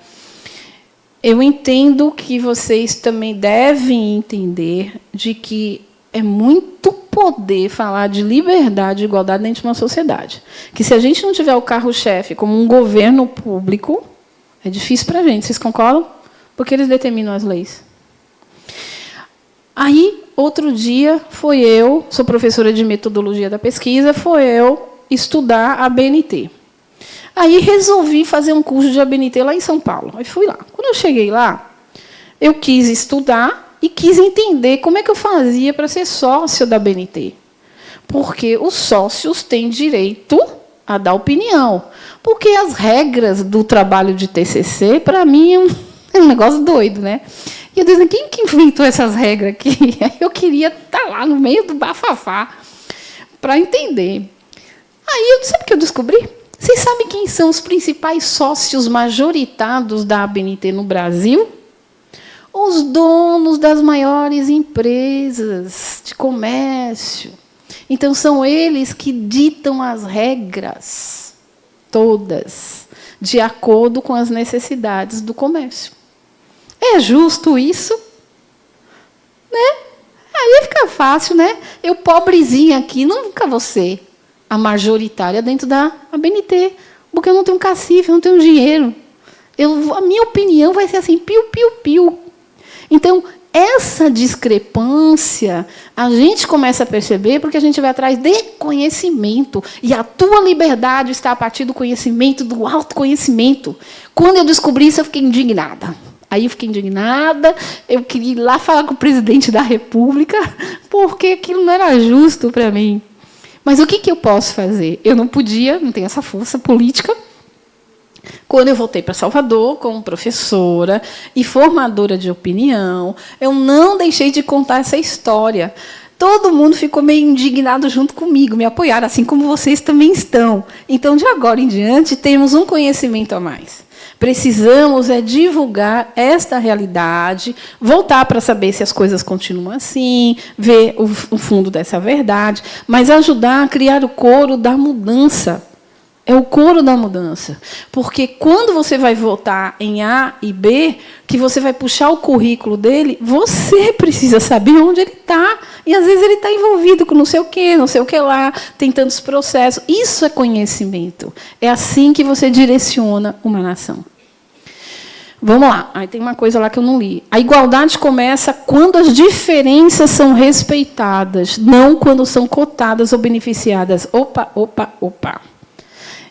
eu entendo que vocês também devem entender de que é muito poder falar de liberdade e igualdade dentro de uma sociedade. Que se a gente não tiver o carro-chefe como um governo público, é difícil para a gente. Vocês concordam? Porque eles determinam as leis. Aí, outro dia, sou professora de metodologia da pesquisa, foi eu estudar a ABNT. Aí resolvi fazer um curso de ABNT lá em São Paulo. Aí fui lá. Quando eu cheguei lá, eu quis estudar e quis entender como é que eu fazia para ser sócio da ABNT. Porque os sócios têm direito a dar opinião. Porque as regras do trabalho de TCC, para mim, é um negócio doido, né? E eu disse, quem que inventou essas regras aqui? Eu queria estar lá no meio do bafafá para entender. Aí, sabe o que eu descobri? Vocês sabem quem são os principais sócios majoritários da ABNT no Brasil? Os donos das maiores empresas de comércio. Então, são eles que ditam as regras, todas, de acordo com as necessidades do comércio. É justo isso? Né? Aí fica fácil, né? Eu, pobrezinha aqui, nunca vou ser a majoritária dentro da ABNT, porque eu não tenho cacife, eu não tenho dinheiro. A minha opinião vai ser assim, piu, piu, piu. Então, essa discrepância, a gente começa a perceber porque a gente vai atrás de conhecimento. E a tua liberdade está a partir do conhecimento, do autoconhecimento. Quando eu descobri isso, eu fiquei indignada. Aí eu fiquei indignada, eu queria ir lá falar com o presidente da República, porque aquilo não era justo para mim. Mas o que eu posso fazer? Eu não podia, não tenho essa força política. Quando eu voltei para Salvador como professora e formadora de opinião, eu não deixei de contar essa história. Todo mundo ficou meio indignado junto comigo, me apoiaram, assim como vocês também estão. Então, de agora em diante, temos um conhecimento a mais. Precisamos divulgar esta realidade, voltar para saber se as coisas continuam assim, ver o fundo dessa verdade, mas ajudar a criar o coro da mudança. É o coro da mudança. Porque quando você vai votar em A e B, que você vai puxar o currículo dele, você precisa saber onde ele está. E, às vezes, ele está envolvido com não sei o que lá, tem tantos processos. Isso é conhecimento. É assim que você direciona uma nação. Vamos lá. Aí tem uma coisa lá que eu não li. A igualdade começa quando as diferenças são respeitadas, não quando são cotadas ou beneficiadas. Opa, opa, opa.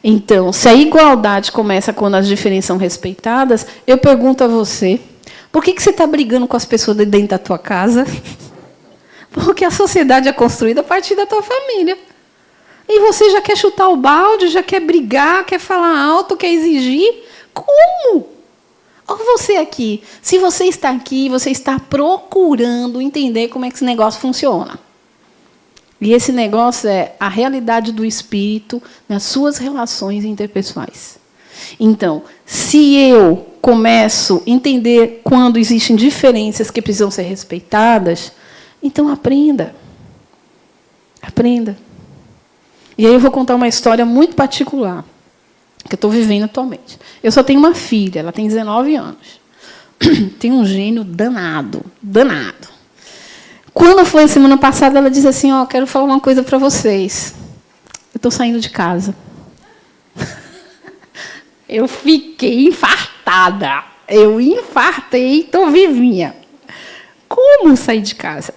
Então, se a igualdade começa quando as diferenças são respeitadas, eu pergunto a você, por que você está brigando com as pessoas de dentro da tua casa? Porque a sociedade é construída a partir da tua família. E você já quer chutar o balde, já quer brigar, quer falar alto, quer exigir? Como? Olha você aqui. Se você está aqui, você está procurando entender como é que esse negócio funciona. E esse negócio é a realidade do espírito nas suas relações interpessoais. Então, se eu começo a entender quando existem diferenças que precisam ser respeitadas, então aprenda. Aprenda. E aí eu vou contar uma história muito particular. que eu estou vivendo atualmente. Eu só tenho uma filha, ela tem 19 anos. Tem um gênio danado, danado. Quando foi a semana passada, ela disse assim, ó, quero falar uma coisa para vocês. Eu estou saindo de casa. Eu fiquei infartada. Eu infartei, estou vivinha. Como sair de casa?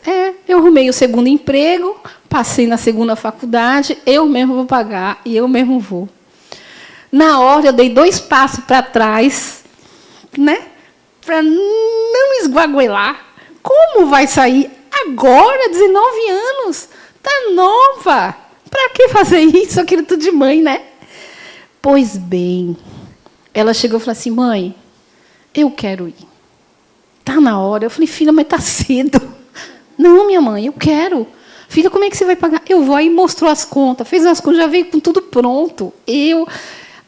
Eu arrumei o segundo emprego, passei na segunda faculdade, eu mesmo vou pagar e eu mesmo vou. Na hora, eu dei 2 passos para trás, né, para não esguaguelar. Como vai sair agora, 19 anos? Está nova. Para que fazer isso? Aquilo tudo de mãe, né? Pois bem, ela chegou e falou assim, mãe, eu quero ir. Está na hora. Eu falei, filha, mas está cedo. Não, minha mãe, eu quero. Filha, como é que você vai pagar? Eu vou. Aí mostrou as contas, fez as contas, já veio com tudo pronto.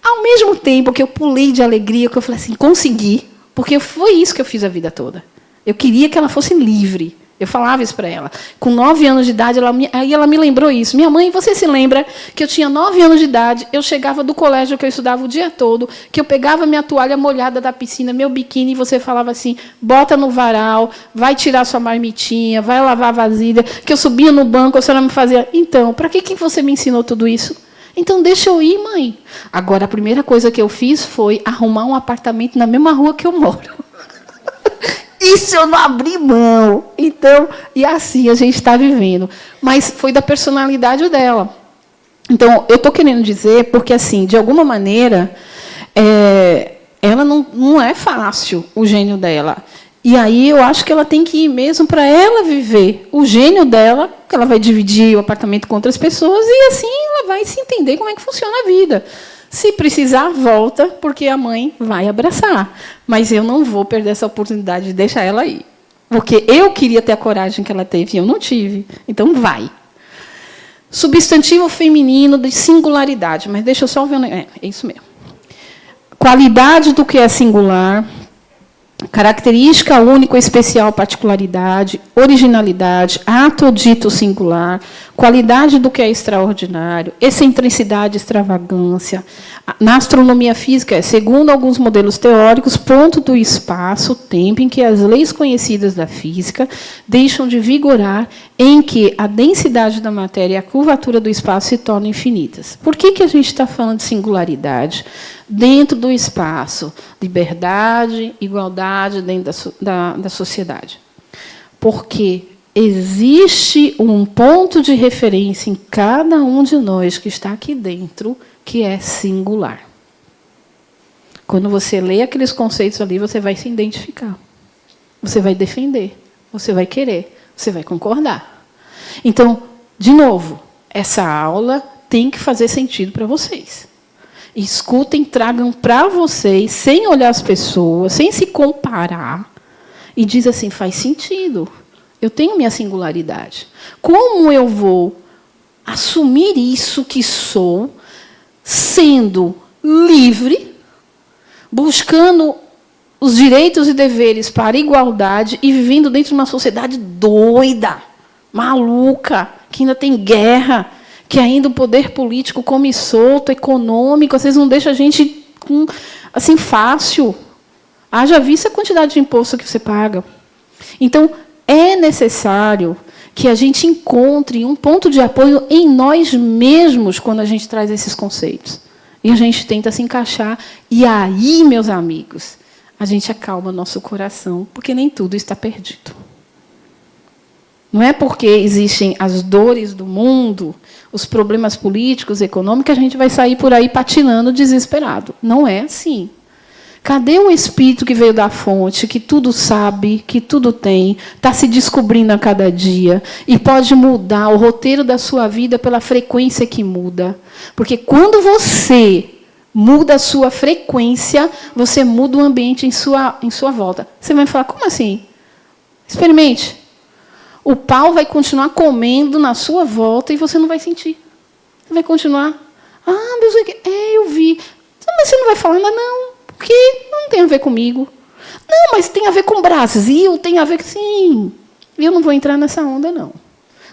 Ao mesmo tempo que eu pulei de alegria, que eu falei assim, consegui, porque foi isso que eu fiz a vida toda. Eu queria que ela fosse livre. Eu falava isso para ela. Com 9 anos de idade, aí ela me lembrou isso. Minha mãe, você se lembra que eu tinha 9 anos de idade, eu chegava do colégio que eu estudava o dia todo, que eu pegava minha toalha molhada da piscina, meu biquíni, e você falava assim, bota no varal, vai tirar sua marmitinha, vai lavar a vasilha, que eu subia no banco, a senhora me fazia... Então, para que você me ensinou tudo isso? Então, deixa eu ir, mãe. Agora, a primeira coisa que eu fiz foi arrumar um apartamento na mesma rua que eu moro. Isso eu não abri mão. Então, e assim a gente está vivendo. Mas foi da personalidade dela. Então, eu estou querendo dizer, porque, assim, de alguma maneira, ela não é fácil, o gênio dela. E aí eu acho que ela tem que ir mesmo para ela viver o gênio dela, que ela vai dividir o apartamento com outras pessoas, e assim ela vai se entender como é que funciona a vida. Se precisar, volta, porque a mãe vai abraçar. Mas eu não vou perder essa oportunidade de deixar ela ir. Porque eu queria ter a coragem que ela teve, e eu não tive. Então, vai. Substantivo feminino de singularidade. Mas deixa eu só ver... É isso mesmo. Qualidade do que é singular. Característica única, especial, particularidade, originalidade, ato dito singular, qualidade do que é extraordinário, excentricidade, extravagância. Na astronomia física, segundo alguns modelos teóricos, ponto do espaço, tempo em que as leis conhecidas da física deixam de vigorar, em que a densidade da matéria e a curvatura do espaço se tornam infinitas. Por que a gente está falando de singularidade? Dentro do espaço, liberdade, igualdade dentro da sociedade. Porque existe um ponto de referência em cada um de nós que está aqui dentro, que é singular. Quando você lê aqueles conceitos ali, você vai se identificar. Você vai defender, você vai querer, você vai concordar. Então, de novo, essa aula tem que fazer sentido para vocês. Escutem, tragam para vocês, sem olhar as pessoas, sem se comparar, e diz assim, faz sentido. Eu tenho minha singularidade. Como eu vou assumir isso que sou, sendo livre, buscando os direitos e deveres para a igualdade e vivendo dentro de uma sociedade doida, maluca, que ainda tem guerra, que ainda o poder político come solto, econômico, às vezes não deixa a gente assim, fácil. Haja vista a quantidade de imposto que você paga. Então, é necessário que a gente encontre um ponto de apoio em nós mesmos quando a gente traz esses conceitos. E a gente tenta se encaixar. E aí, meus amigos, a gente acalma nosso coração, porque nem tudo está perdido. Não é porque existem as dores do mundo, os problemas políticos, econômicos, que a gente vai sair por aí patinando desesperado. Não é assim. Cadê o espírito que veio da fonte, que tudo sabe, que tudo tem, está se descobrindo a cada dia e pode mudar o roteiro da sua vida pela frequência que muda? Porque quando você muda a sua frequência, você muda o ambiente em sua volta. Você vai falar, como assim? Experimente. O pau vai continuar comendo na sua volta e você não vai sentir. Você vai continuar. Ah, mas eu vi. Mas você não vai falar nada, não. Porque não tem a ver comigo. Não, mas tem a ver com o Brasil, tem a ver com... Sim, eu não vou entrar nessa onda, não.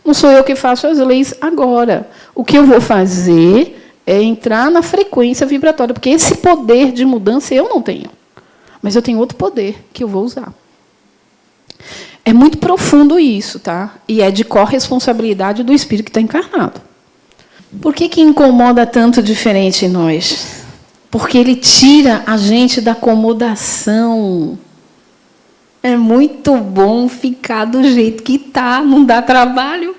Não sou eu que faço as leis agora. O que eu vou fazer é entrar na frequência vibratória, porque esse poder de mudança eu não tenho. Mas eu tenho outro poder que eu vou usar. É muito profundo isso, tá? E é de corresponsabilidade do espírito que está encarnado. Por que incomoda tanto diferente em nós? Porque ele tira a gente da acomodação. É muito bom ficar do jeito que está, não dá trabalho.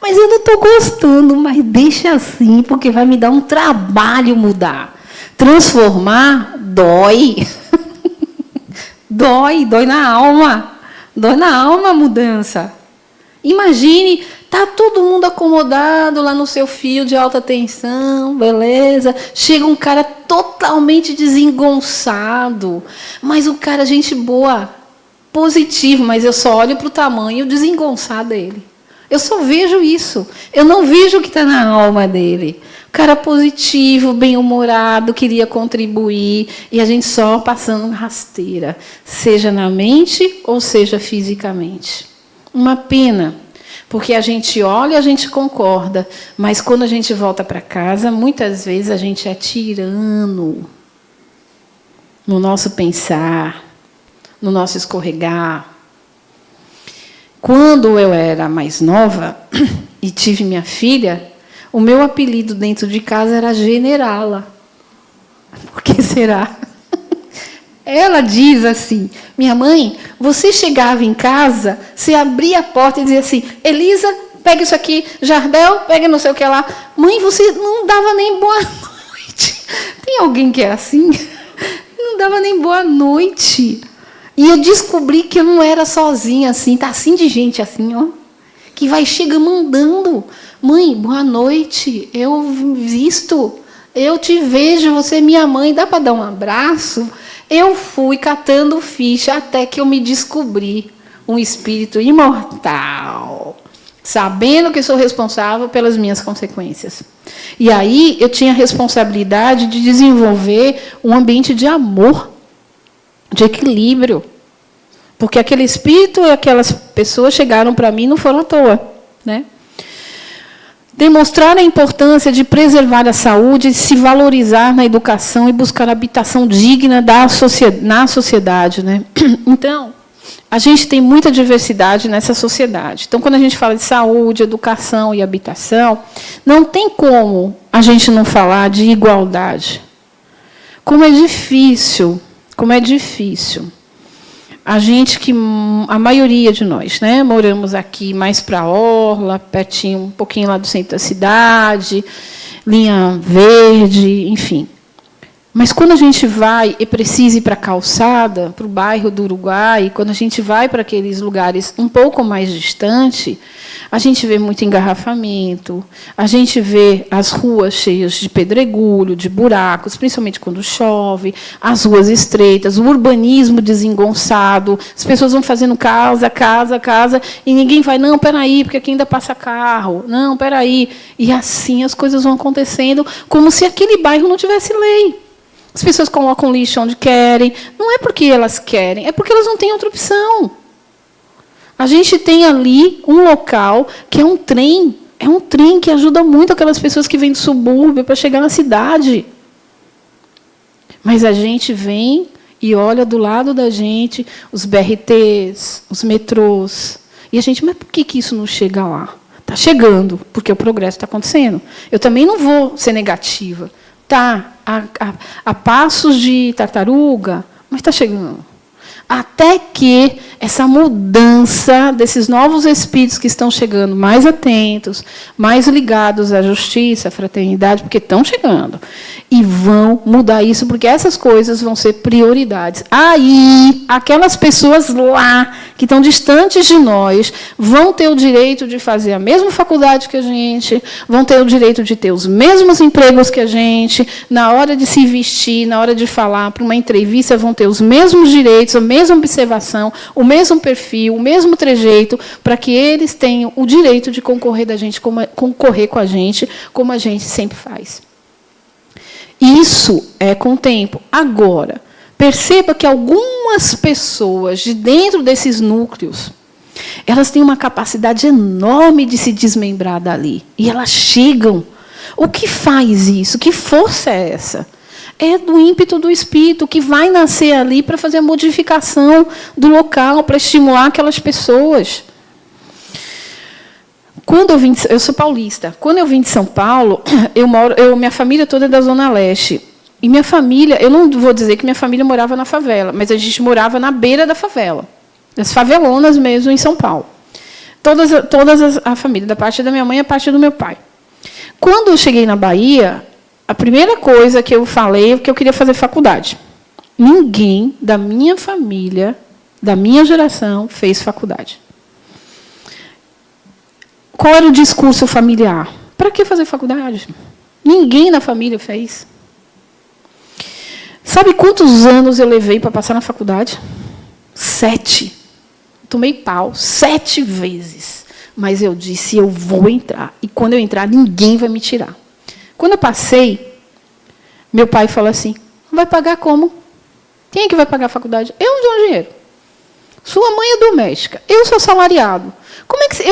Mas eu não estou gostando, mas deixa assim, porque vai me dar um trabalho mudar. Transformar dói. Dói na alma. Dói na alma a mudança. Imagine, está todo mundo acomodado lá no seu fio de alta tensão, beleza? Chega um cara totalmente desengonçado, mas o cara, gente boa, positivo, mas eu só olho para o tamanho desengonçado dele. Eu só vejo isso. Eu não vejo o que está na alma dele. O cara positivo, bem-humorado, queria contribuir, e a gente só passando rasteira, seja na mente ou seja fisicamente. Uma pena, porque a gente olha e a gente concorda, mas quando a gente volta para casa, muitas vezes a gente é tirano no nosso pensar, no nosso escorregar. Quando eu era mais nova e tive minha filha, o meu apelido dentro de casa era Generala. Por que será? Ela diz assim, minha mãe, você chegava em casa, você abria a porta e dizia assim, Elisa, pega isso aqui, Jardel, pega não sei o que lá. Mãe, você não dava nem boa noite. Tem alguém que é assim? Não dava nem boa noite. E eu descobri que eu não era sozinha assim, tá assim de gente assim, ó, que vai chegando mandando. Mãe, boa noite, eu visto, eu te vejo, você é minha mãe, dá para dar um abraço? Eu fui catando ficha até que eu me descobri um espírito imortal, sabendo que sou responsável pelas minhas consequências. E aí eu tinha a responsabilidade de desenvolver um ambiente de amor, de equilíbrio. Porque aquele espírito e aquelas pessoas chegaram para mim não foram à toa, né? Demonstrar a importância de preservar a saúde, se valorizar na educação e buscar habitação digna na sociedade, né? Então, a gente tem muita diversidade nessa sociedade. Então, quando a gente fala de saúde, educação e habitação, não tem como a gente não falar de igualdade. Como é difícil. A gente a maioria de nós, né, moramos aqui mais para a orla, pertinho, um pouquinho lá do centro da cidade, linha verde, enfim. Mas quando a gente vai e precisa ir para a calçada, para o bairro do Uruguai, quando a gente vai para aqueles lugares um pouco mais distantes, a gente vê muito engarrafamento, a gente vê as ruas cheias de pedregulho, de buracos, principalmente quando chove, as ruas estreitas, o urbanismo desengonçado, as pessoas vão fazendo casa, e ninguém vai, não, peraí, porque aqui ainda passa carro, não, peraí. E assim as coisas vão acontecendo, como se aquele bairro não tivesse lei. As pessoas colocam lixo onde querem, não é porque elas querem, é porque elas não têm outra opção. A gente tem ali um local que é um trem que ajuda muito aquelas pessoas que vêm do subúrbio para chegar na cidade. Mas a gente vem e olha do lado da gente os BRTs, os metrôs. E a gente, mas por que isso não chega lá? Está chegando, porque o progresso está acontecendo. Eu também não vou ser negativa. Tá, a passos de tartaruga, mas está chegando. Até que essa mudança desses novos espíritos que estão chegando mais atentos, mais ligados à justiça, à fraternidade, porque estão chegando, e vão mudar isso, porque essas coisas vão ser prioridades. Aí, aquelas pessoas lá, que estão distantes de nós, vão ter o direito de fazer a mesma faculdade que a gente, vão ter o direito de ter os mesmos empregos que a gente, na hora de se vestir, na hora de falar para uma entrevista, vão ter os mesmos direitos, a mesma observação, o mesmo perfil, o mesmo trejeito, para que eles tenham o direito de concorrer com a gente, como a gente sempre faz. Isso é com o tempo. Agora, perceba que algumas pessoas de dentro desses núcleos, elas têm uma capacidade enorme de se desmembrar dali. E elas chegam O que faz isso? Que força é essa? É do ímpeto do Espírito, que vai nascer ali para fazer a modificação do local, para estimular aquelas pessoas. Eu sou paulista. Quando eu vim de São Paulo, minha família toda é da Zona Leste. E minha família, eu não vou dizer que minha família morava na favela, mas a gente morava na beira da favela. As favelonas mesmo em São Paulo. A família, da parte da minha mãe e a parte do meu pai. Quando eu cheguei na Bahia, a primeira coisa que eu falei é que eu queria fazer faculdade. Ninguém da minha família, da minha geração, fez faculdade. Qual era o discurso familiar? Para que fazer faculdade? Ninguém na família fez. Sabe quantos anos eu levei para passar na faculdade? 7. Tomei pau 7 vezes. Mas eu disse, eu vou entrar. E quando eu entrar, ninguém vai me tirar. Quando eu passei, meu pai falou assim, vai pagar como? Quem é que vai pagar a faculdade? Eu não tenho dinheiro. Sua mãe é doméstica. Eu sou salariado. Como é que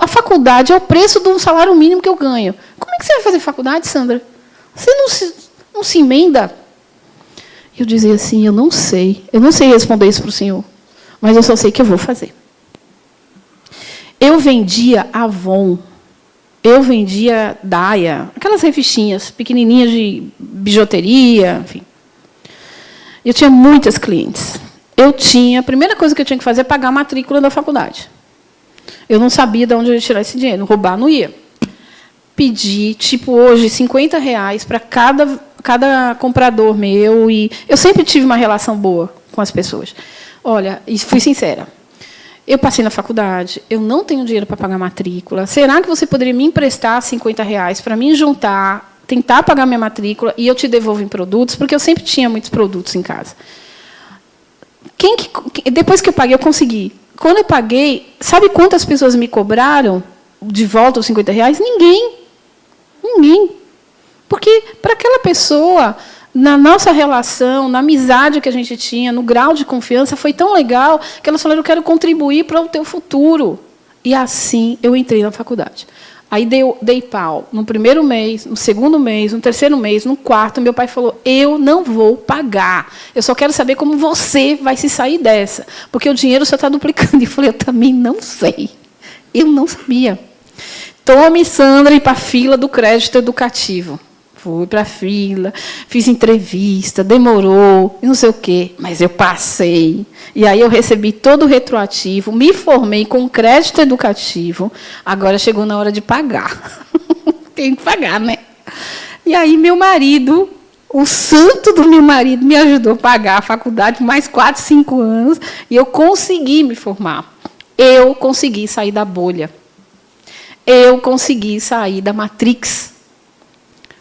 a faculdade é o preço do salário mínimo que eu ganho. Como é que você vai fazer faculdade, Sandra? Você não se emenda? Eu dizia assim, eu não sei responder isso para o senhor, mas eu só sei que eu vou fazer. Eu vendia Avon, eu vendia Daia, aquelas revistinhas pequenininhas de bijuteria, enfim. Eu tinha muitas clientes. A primeira coisa que eu tinha que fazer é pagar a matrícula da faculdade. Eu não sabia de onde eu ia tirar esse dinheiro, roubar não ia. Pedi, tipo hoje, R$50 para cada comprador meu. E eu sempre tive uma relação boa com as pessoas. Olha, e fui sincera. Eu passei na faculdade, eu não tenho dinheiro para pagar matrícula. Será que você poderia me emprestar R$50 para me juntar, tentar pagar minha matrícula e eu te devolvo em produtos? Porque eu sempre tinha muitos produtos em casa. Depois que eu paguei, eu consegui. Quando eu paguei, sabe quantas pessoas me cobraram de volta os R$50? Ninguém. Porque, para aquela pessoa, na nossa relação, na amizade que a gente tinha, no grau de confiança, foi tão legal que elas falaram, eu quero contribuir para o teu futuro. E assim eu entrei na faculdade. Aí dei pau no primeiro mês, no segundo mês, no terceiro mês, no quarto. Meu pai falou, eu não vou pagar. Eu só quero saber como você vai se sair dessa. Porque o dinheiro só está duplicando. E eu falei, eu também não sei. Eu não sabia. Tome, Sandra, ir para a fila do crédito educativo. Fui para a fila, fiz entrevista, demorou, não sei o quê, mas eu passei. E aí eu recebi todo o retroativo, me formei com crédito educativo, agora chegou na hora de pagar. Tem que pagar, né? E aí meu marido, o santo do meu marido, me ajudou a pagar a faculdade mais 4, 5 anos, e eu consegui me formar. Eu consegui sair da bolha. Eu consegui sair da Matrix.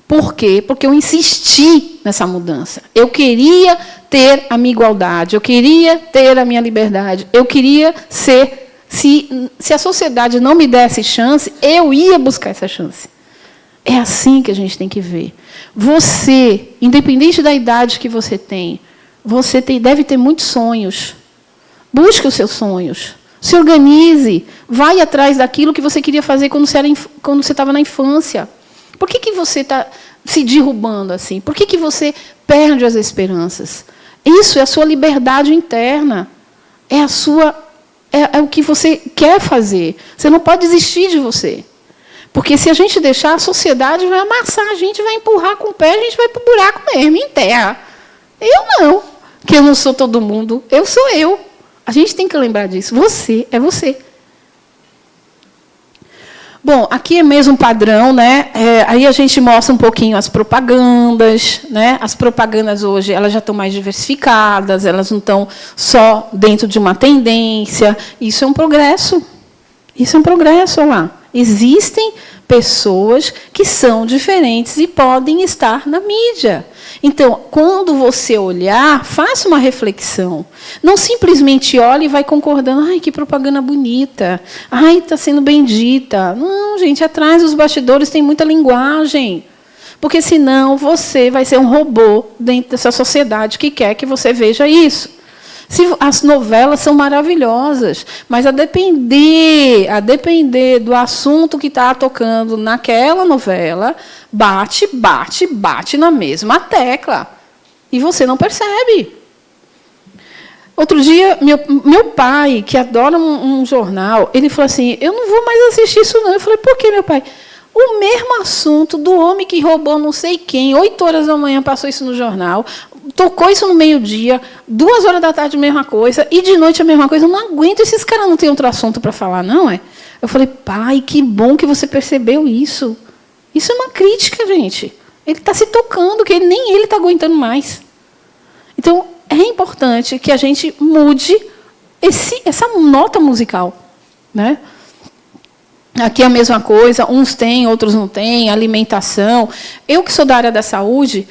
Por quê? Porque eu insisti nessa mudança. Eu queria ter a minha igualdade, eu queria ter a minha liberdade, eu queria ser... Se a sociedade não me desse chance, eu ia buscar essa chance. É assim que a gente tem que ver. Você, independente da idade que você tem, deve ter muitos sonhos. Busque os seus sonhos. Se organize. Vai atrás daquilo que você queria fazer quando você estava na infância. Por que você está se derrubando assim? Por que você perde as esperanças? Isso é a sua liberdade interna. É o que você quer fazer. Você não pode desistir de você. Porque se a gente deixar, a sociedade vai amassar a gente, vai empurrar com o pé, a gente vai para o buraco mesmo, em terra. Eu não. Que eu não sou todo mundo. Eu sou eu. A gente tem que lembrar disso. Você é você. Bom, aqui é mesmo padrão, né? Aí a gente mostra um pouquinho as propagandas, né? As propagandas hoje elas já estão mais diversificadas, elas não estão só dentro de uma tendência. Isso é um progresso. Isso é um progresso, olha lá. Existem pessoas que são diferentes e podem estar na mídia. Então, quando você olhar, faça uma reflexão. Não simplesmente olhe e vai concordando. Ai, que propaganda bonita. Ai, está sendo bendita. Não, gente, atrás dos bastidores tem muita linguagem. Porque, senão, você vai ser um robô dentro dessa sociedade que quer que você veja isso. As novelas são maravilhosas, mas a depender do assunto que está tocando naquela novela, bate na mesma tecla. E você não percebe. Outro dia, meu pai, que adora um jornal, ele falou assim, eu não vou mais assistir isso não. Eu falei, por que, meu pai? O mesmo assunto do homem que roubou não sei quem, 8 horas da manhã passou isso no jornal, tocou isso no meio-dia, 2 horas da tarde a mesma coisa, e de noite a mesma coisa. Eu não aguento, esses caras não têm outro assunto para falar, não é? Eu falei, pai, que bom que você percebeu isso. Isso é uma crítica, gente. Ele está se tocando, que nem ele está aguentando mais. Então, é importante que a gente mude essa nota musical, né? Aqui é a mesma coisa, uns têm, outros não têm, alimentação. Eu que sou da área da saúde,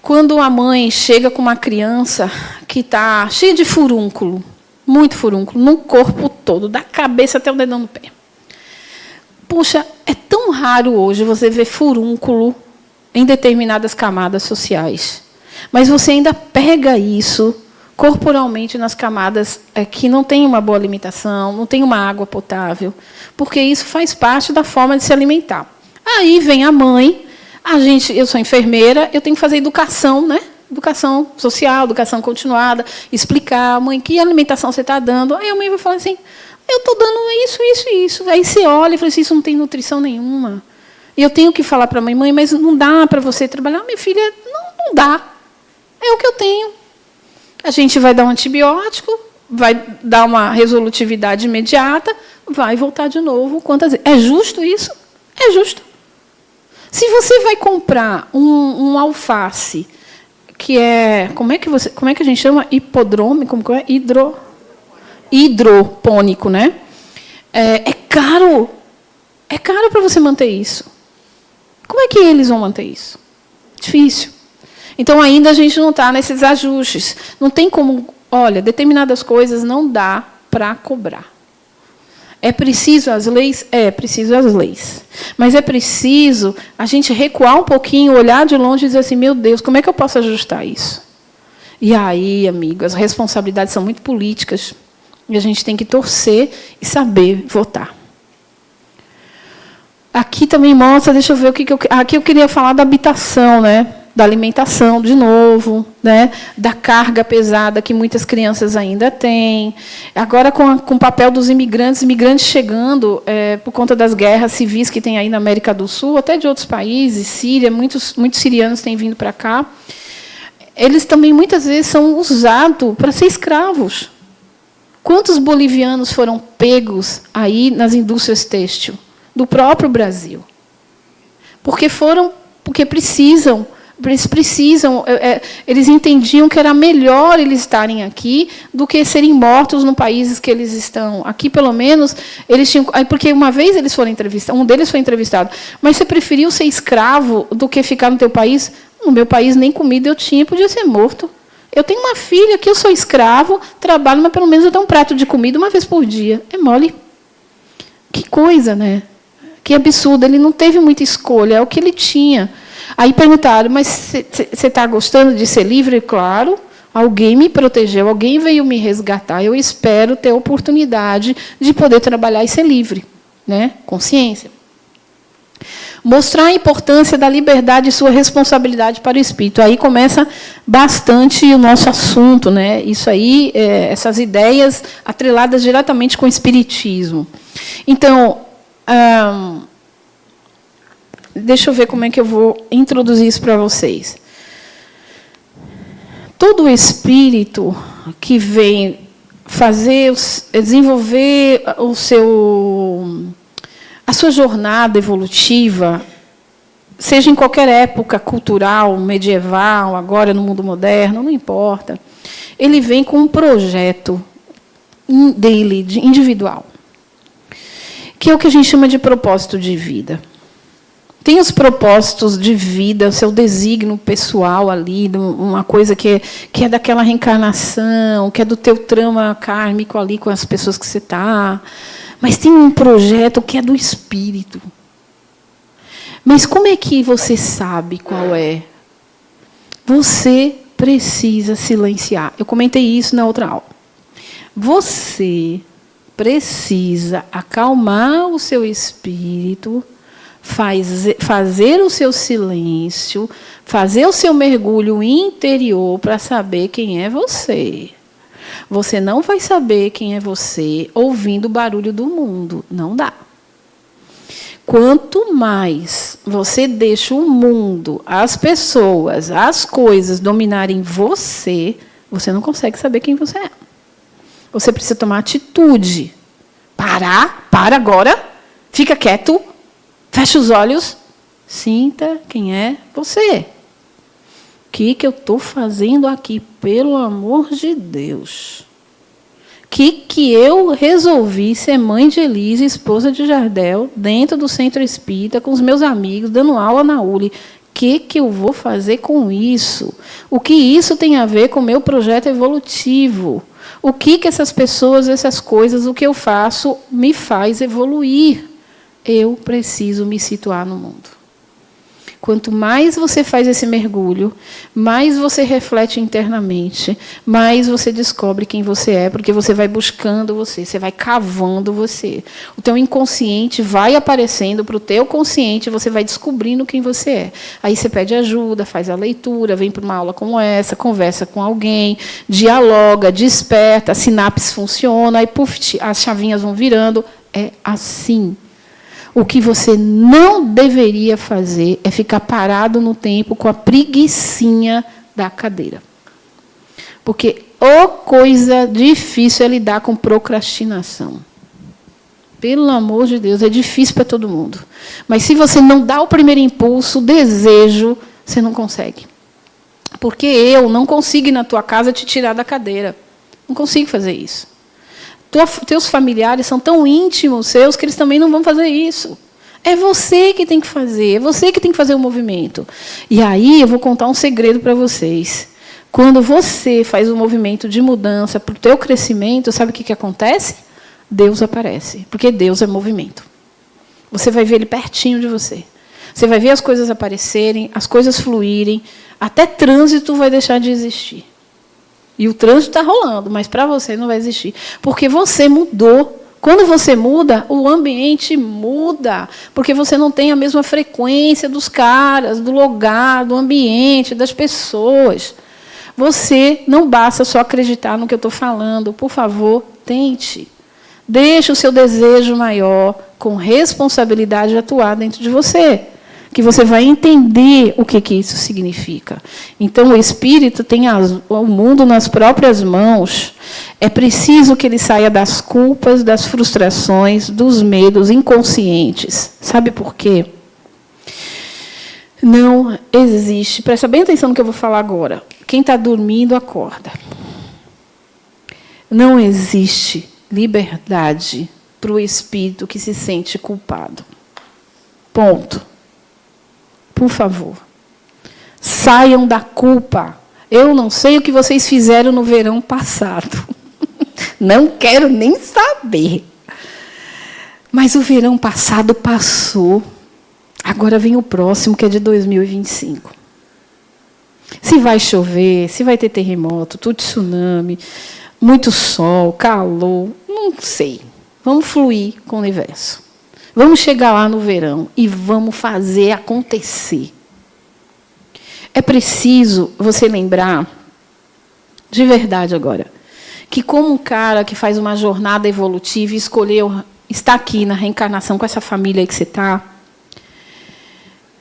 quando a mãe chega com uma criança que está cheia de furúnculo, muito furúnculo, no corpo todo, da cabeça até o dedão do pé. Puxa, é tão raro hoje você ver furúnculo em determinadas camadas sociais. Mas você ainda pega isso corporalmente nas camadas que não têm uma boa alimentação, não tem uma água potável, porque isso faz parte da forma de se alimentar. Aí vem a mãe, eu sou enfermeira, eu tenho que fazer educação, né? Educação social, educação continuada, explicar, mãe, que alimentação você está dando. Aí a mãe vai falar assim, eu estou dando isso. Aí você olha e fala assim, isso não tem nutrição nenhuma. E eu tenho que falar para a mãe, mas não dá para você trabalhar. Minha filha, não dá. É o que eu tenho. A gente vai dar um antibiótico, vai dar uma resolutividade imediata, vai voltar de novo. Quantas vezes? É justo isso? É justo. Se você vai comprar um alface, que é... Como é que a gente chama? Hipodrome? Como é? Hidropônico, né? É caro. É caro para você manter isso. Como é que eles vão manter isso? Difícil. Então, ainda a gente não está nesses ajustes. Não tem como... Olha, determinadas coisas não dá para cobrar. É preciso as leis? É preciso as leis. Mas é preciso a gente recuar um pouquinho, olhar de longe e dizer assim, meu Deus, como é que eu posso ajustar isso? E aí, amigo, as responsabilidades são muito políticas. E a gente tem que torcer e saber votar. Aqui também mostra, deixa eu ver o que eu... Aqui eu queria falar da habitação, né? Da alimentação, de novo, né? Da carga pesada que muitas crianças ainda têm. Agora, com o papel dos imigrantes chegando, por conta das guerras civis que tem aí na América do Sul, até de outros países, Síria, muitos sirianos têm vindo para cá. Eles também, muitas vezes, são usados para ser escravos. Quantos bolivianos foram pegos aí nas indústrias têxtil do próprio Brasil? Porque precisam... Eles entendiam que era melhor eles estarem aqui do que serem mortos no país que eles estão. Aqui, pelo menos, eles tinham... Porque uma vez eles foram entrevistados, um deles foi entrevistado, mas você preferiu ser escravo do que ficar no teu país? No meu país, nem comida eu tinha, podia ser morto. Eu tenho uma filha que eu sou escravo, trabalho, mas pelo menos eu tenho um prato de comida uma vez por dia. É mole. Que coisa, né? Que absurdo. Ele não teve muita escolha, é o que ele tinha. Aí perguntaram, mas você está gostando de ser livre? Claro, alguém me protegeu, alguém veio me resgatar. Eu espero ter a oportunidade de poder trabalhar e ser livre, né? Consciência. Mostrar a importância da liberdade e sua responsabilidade para o espírito. Aí começa bastante o nosso assunto, né? Isso aí, essas ideias atreladas diretamente com o espiritismo. Então, deixa eu ver como é que eu vou introduzir isso para vocês. Todo espírito que vem desenvolver a sua jornada evolutiva, seja em qualquer época cultural, medieval, agora no mundo moderno, não importa, ele vem com um projeto dele, individual, que é o que a gente chama de propósito de vida. Tem os propósitos de vida, o seu desígnio pessoal ali, uma coisa que é daquela reencarnação, que é do teu trama kármico ali com as pessoas que você está. Mas tem um projeto que é do espírito. Mas como é que você sabe qual é? Você precisa silenciar. Eu comentei isso na outra aula. Você precisa acalmar o seu espírito, fazer o seu silêncio, fazer o seu mergulho interior para saber quem é você. Você não vai saber quem é você ouvindo o barulho do mundo. Não dá. Quanto mais você deixa o mundo, as pessoas, as coisas dominarem você, você não consegue saber quem você é. Você precisa tomar atitude. Para agora, fica quieto, fecha os olhos, sinta quem é você. O que eu estou fazendo aqui, pelo amor de Deus? Que eu resolvi ser mãe de Elise, esposa de Jardel, dentro do centro espírita, com os meus amigos, dando aula na ULI. O que eu vou fazer com isso? O que isso tem a ver com o meu projeto evolutivo? O que essas pessoas, essas coisas, o que eu faço, me faz evoluir? Eu preciso me situar no mundo. Quanto mais você faz esse mergulho, mais você reflete internamente, mais você descobre quem você é, porque você vai buscando você vai cavando você. O teu inconsciente vai aparecendo para o teu consciente, você vai descobrindo quem você é. Aí você pede ajuda, faz a leitura, vem para uma aula como essa, conversa com alguém, dialoga, desperta, a sinapse funciona, aí puf, as chavinhas vão virando. É assim. O que você não deveria fazer é ficar parado no tempo com a preguicinha da cadeira. Porque coisa difícil é lidar com procrastinação. Pelo amor de Deus, é difícil para todo mundo. Mas se você não dá o primeiro impulso, o desejo, você não consegue. Porque eu não consigo ir na tua casa te tirar da cadeira. Não consigo fazer isso. Teus familiares são tão íntimos seus que eles também não vão fazer isso. É você que tem que fazer, é você que tem que fazer o movimento. E aí eu vou contar um segredo para vocês. Quando você faz um movimento de mudança para o teu crescimento, sabe o que acontece? Deus aparece, porque Deus é movimento. Você vai ver Ele pertinho de você. Você vai ver as coisas aparecerem, as coisas fluírem, até trânsito vai deixar de existir. E o trânsito está rolando, mas para você não vai existir. Porque você mudou. Quando você muda, o ambiente muda. Porque você não tem a mesma frequência dos caras, do lugar, do ambiente, das pessoas. Você não basta só acreditar no que eu estou falando. Por favor, tente. Deixe o seu desejo maior, com responsabilidade, atuar dentro de você. Que você vai entender o que isso significa. Então, o espírito tem o mundo nas próprias mãos. É preciso que ele saia das culpas, das frustrações, dos medos inconscientes. Sabe por quê? Não existe. Presta bem atenção no que eu vou falar agora. Quem está dormindo, acorda. Não existe liberdade para o espírito que se sente culpado. Ponto. Por favor, saiam da culpa. Eu não sei o que vocês fizeram no verão passado. Não quero nem saber. Mas o verão passado passou. Agora vem o próximo, que é de 2025. Se vai chover, se vai ter terremoto, tsunami, muito sol, calor, não sei. Vamos fluir com o universo. Vamos chegar lá no verão e vamos fazer acontecer. É preciso você lembrar, de verdade agora, que como um cara que faz uma jornada evolutiva e escolheu estar aqui na reencarnação com essa família aí que você está,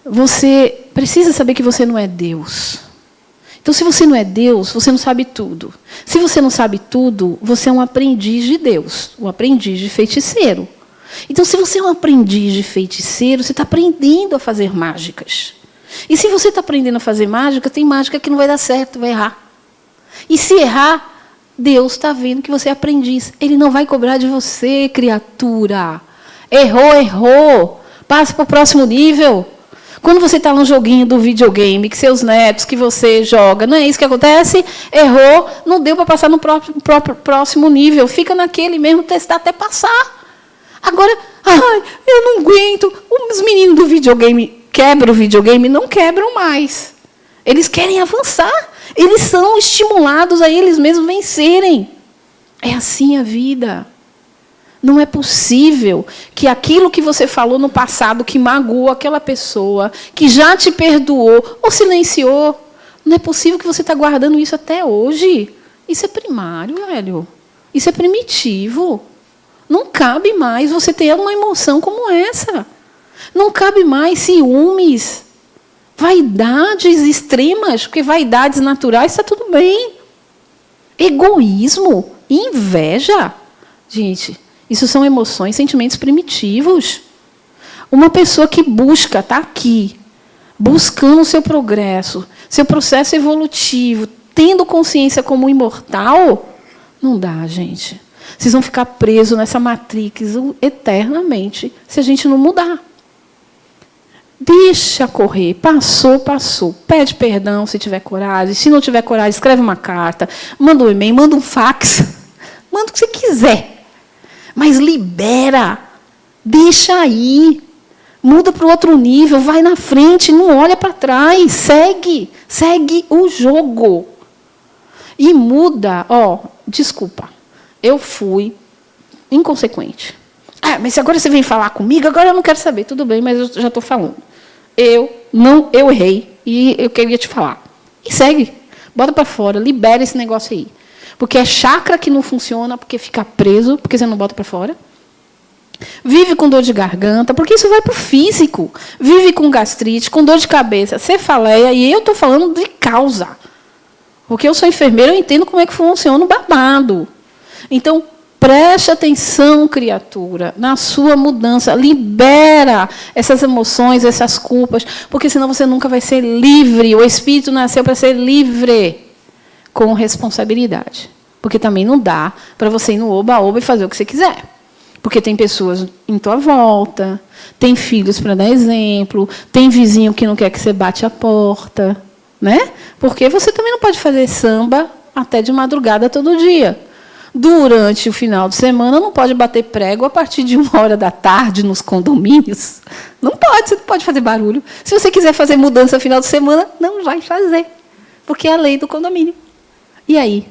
você precisa saber que você não é Deus. Então, se você não é Deus, você não sabe tudo. Se você não sabe tudo, você é um aprendiz de Deus, um aprendiz de feiticeiro. Então, se você é um aprendiz de feiticeiro, você está aprendendo a fazer mágicas. E se você está aprendendo a fazer mágica, tem mágica que não vai dar certo, vai errar. E se errar, Deus está vendo que você é aprendiz. Ele não vai cobrar de você, criatura. Errou. Passa para o próximo nível. Quando você está num joguinho do videogame, que seus netos, que você joga, não é isso que acontece? Errou, não deu para passar no próximo nível. Fica naquele mesmo, testar até passar. Agora, eu não aguento. Os meninos do videogame quebram o videogame, não quebram mais. Eles querem avançar. Eles são estimulados a eles mesmos vencerem. É assim a vida. Não é possível que aquilo que você falou no passado, que magoou aquela pessoa, que já te perdoou ou silenciou, não é possível que você está guardando isso até hoje. Isso é primário, velho. Isso é primitivo. Não cabe mais você ter uma emoção como essa. Não cabe mais ciúmes, vaidades extremas, porque vaidades naturais está tudo bem. Egoísmo, inveja. Gente, isso são emoções, sentimentos primitivos. Uma pessoa que busca, está aqui, buscando o seu progresso, seu processo evolutivo, tendo consciência como imortal, não dá, gente. Vocês vão ficar presos nessa matrix eternamente se a gente não mudar. Deixa correr. Passou, passou. Pede perdão se tiver coragem. Se não tiver coragem, escreve uma carta, manda um e-mail, manda um fax. Manda o que você quiser. Mas libera. Deixa aí. Muda para o outro nível. Vai na frente. Não olha para trás. Segue. Segue o jogo. E muda. Desculpa. Eu fui inconsequente. Mas agora você vem falar comigo, agora eu não quero saber. Tudo bem, mas eu já estou falando. Eu errei e eu queria te falar. E segue. Bota para fora, libera esse negócio aí. Porque é chakra que não funciona, porque fica preso, porque você não bota para fora. Vive com dor de garganta, porque isso vai para o físico. Vive com gastrite, com dor de cabeça, cefaleia, e eu estou falando de causa. Porque eu sou enfermeira, eu entendo como é que funciona o babado. Então, preste atenção, criatura, na sua mudança. Libera essas emoções, essas culpas, porque senão você nunca vai ser livre. O Espírito nasceu para ser livre, com responsabilidade. Porque também não dá para você ir no oba-oba e fazer o que você quiser. Porque tem pessoas em tua volta, tem filhos para dar exemplo, tem vizinho que não quer que você bate a porta, né? Porque você também não pode fazer samba até de madrugada todo dia. Durante o final de semana, não pode bater prego a partir de 1h nos condomínios. Não pode, você não pode fazer barulho. Se você quiser fazer mudança no final de semana, não vai fazer. Porque é a lei do condomínio. E aí?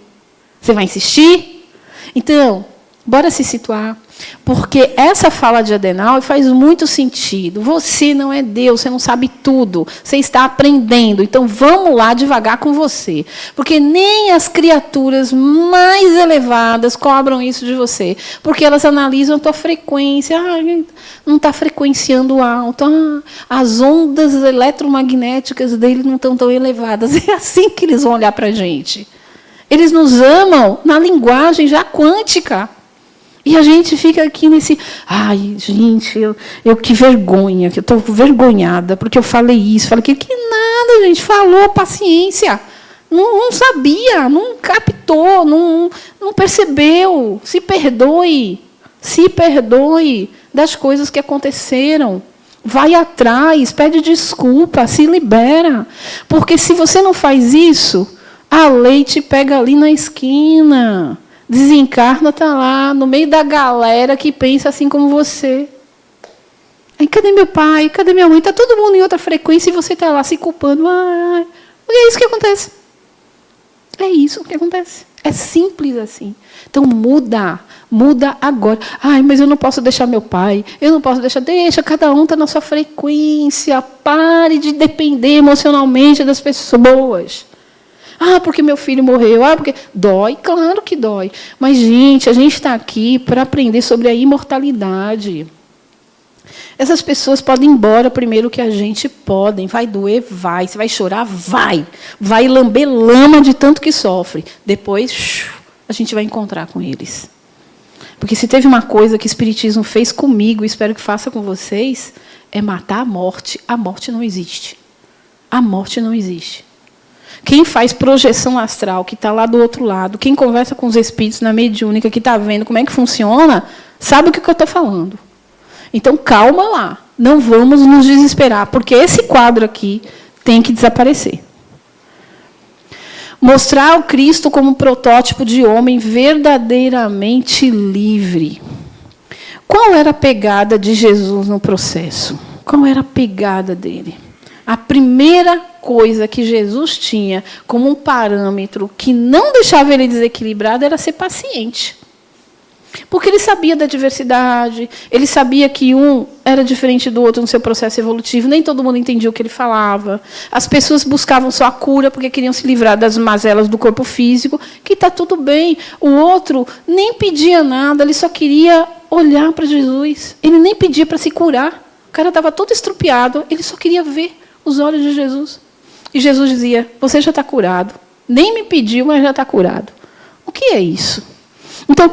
Você vai insistir? Então, bora se situar. Porque essa fala de Adenauer faz muito sentido. Você não é Deus, você não sabe tudo. Você está aprendendo. Então, vamos lá devagar com você. Porque nem as criaturas mais elevadas cobram isso de você. Porque elas analisam a tua frequência. Não está frequenciando alto. As ondas eletromagnéticas dele não estão tão elevadas. É assim que eles vão olhar para a gente. Eles nos amam na linguagem já quântica. E a gente fica aqui nesse... gente, eu que vergonha, que eu estou vergonhada, porque eu falei isso, falei que nada, gente, falou, paciência. Não sabia, não captou, não percebeu. Se perdoe das coisas que aconteceram. Vai atrás, pede desculpa, se libera. Porque se você não faz isso, a lei te pega ali na esquina. Desencarna, está lá, no meio da galera que pensa assim como você. Aí, cadê meu pai? Cadê minha mãe? Está todo mundo em outra frequência e você está lá se culpando. E é isso que acontece. É isso que acontece. É simples assim. Então, muda agora. Mas eu não posso deixar meu pai. Eu não posso deixar. Deixa, cada um está na sua frequência. Pare de depender emocionalmente das pessoas. Porque meu filho morreu. Porque... Dói? Claro que dói. Mas, gente, a gente está aqui para aprender sobre a imortalidade. Essas pessoas podem ir embora primeiro que a gente pode. Vai doer? Vai. Você vai chorar? Vai. Vai lamber lama de tanto que sofre. Depois, a gente vai encontrar com eles. Porque se teve uma coisa que o Espiritismo fez comigo, e espero que faça com vocês, é matar a morte. A morte não existe. A morte não existe. Quem faz projeção astral, que está lá do outro lado, quem conversa com os espíritos na mediúnica, que está vendo como é que funciona, sabe o que eu estou falando. Então, calma lá. Não vamos nos desesperar, porque esse quadro aqui tem que desaparecer. Mostrar o Cristo como um protótipo de homem verdadeiramente livre. Qual era a pegada de Jesus no processo? Qual era a pegada dele? a primeira coisa que Jesus tinha como um parâmetro que não deixava ele desequilibrado era ser paciente. Porque ele sabia da diversidade, ele sabia que um era diferente do outro no seu processo evolutivo, nem todo mundo entendia o que ele falava. As pessoas buscavam só a cura porque queriam se livrar das mazelas do corpo físico, que está tudo bem. O outro nem pedia nada, ele só queria olhar para Jesus. Ele nem pedia para se curar. O cara estava todo estrupiado, ele só queria ver os olhos de Jesus. E Jesus dizia, você já está curado. Nem me pediu, mas já está curado. O que é isso? Então,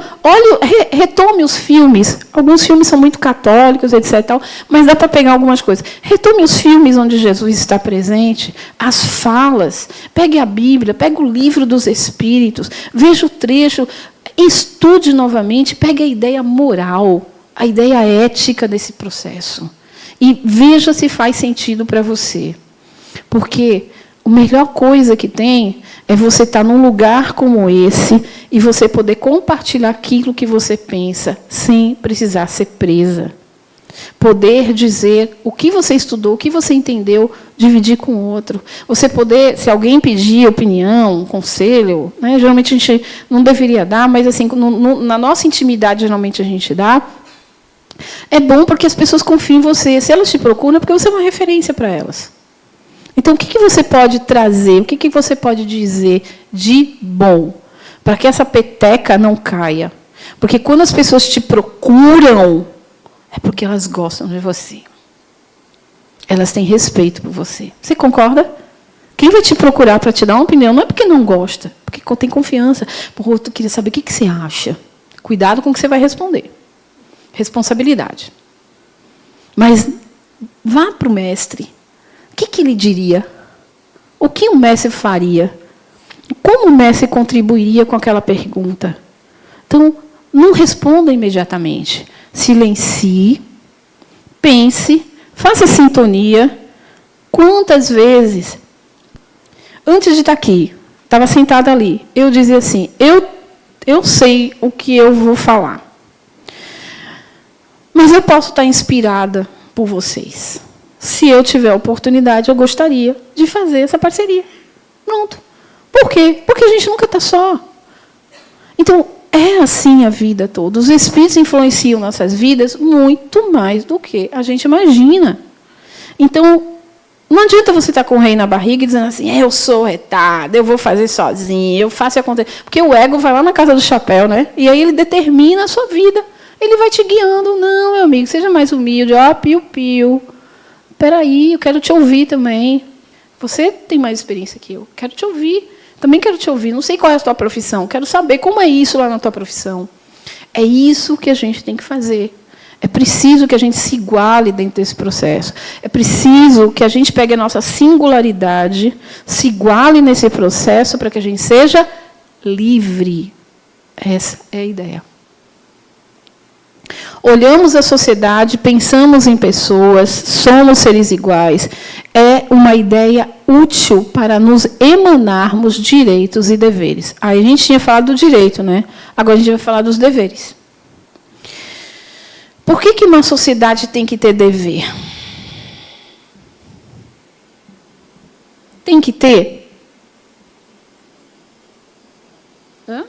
retome os filmes. Alguns filmes são muito católicos, etc. Mas dá para pegar algumas coisas. Retome os filmes onde Jesus está presente, as falas. Pegue a Bíblia, pegue o livro dos Espíritos, veja o trecho, estude novamente, pegue a ideia moral, a ideia ética desse processo. E veja se faz sentido para você. Porque a melhor coisa que tem é você estar num lugar como esse e você poder compartilhar aquilo que você pensa sem precisar ser presa. Poder dizer o que você estudou, o que você entendeu, dividir com o outro. Você poder, se alguém pedir opinião, um conselho, né, geralmente a gente não deveria dar, mas assim, na nossa intimidade geralmente a gente dá. É bom porque as pessoas confiam em você. Se elas te procuram, é porque você é uma referência para elas. Então, o que você pode trazer, o que você pode dizer de bom, para que essa peteca não caia? Porque quando as pessoas te procuram, é porque elas gostam de você. Elas têm respeito por você. Você concorda? Quem vai te procurar para te dar uma opinião não é porque não gosta, porque tem confiança. Por outro, queria saber o que você acha. Cuidado com o que você vai responder. Responsabilidade. Mas vá para o mestre. O que ele diria? O que o mestre faria? Como o mestre contribuiria com aquela pergunta? Então, não responda imediatamente. Silencie, pense, faça sintonia. Quantas vezes, antes de estar aqui, estava sentada ali, eu dizia assim, eu sei o que eu vou falar. Mas eu posso estar inspirada por vocês. Se eu tiver a oportunidade, eu gostaria de fazer essa parceria. Pronto. Por quê? Porque a gente nunca está só. Então, é assim a vida toda. Os espíritos influenciam nossas vidas muito mais do que a gente imagina. Então, não adianta você estar com o rei na barriga e dizendo assim, eu sou retada, eu vou fazer sozinho, eu faço acontecer. Porque o ego vai lá na casa do chapéu, né? E aí ele determina a sua vida. Ele vai te guiando. Não, meu amigo, seja mais humilde. Ó, piu-piu. Espera aí, eu quero te ouvir também. Você tem mais experiência que eu. Quero te ouvir. Também quero te ouvir. Não sei qual é a tua profissão. Quero saber como é isso lá na tua profissão. É isso que a gente tem que fazer. É preciso que a gente se iguale dentro desse processo. É preciso que a gente pegue a nossa singularidade, se iguale nesse processo para que a gente seja livre. Essa é a ideia. Olhamos a sociedade, pensamos em pessoas, somos seres iguais. É uma ideia útil para nos emanarmos direitos e deveres. Aí a gente tinha falado do direito, né? Agora a gente vai falar dos deveres. Por que uma sociedade tem que ter dever? Tem que ter? Hã?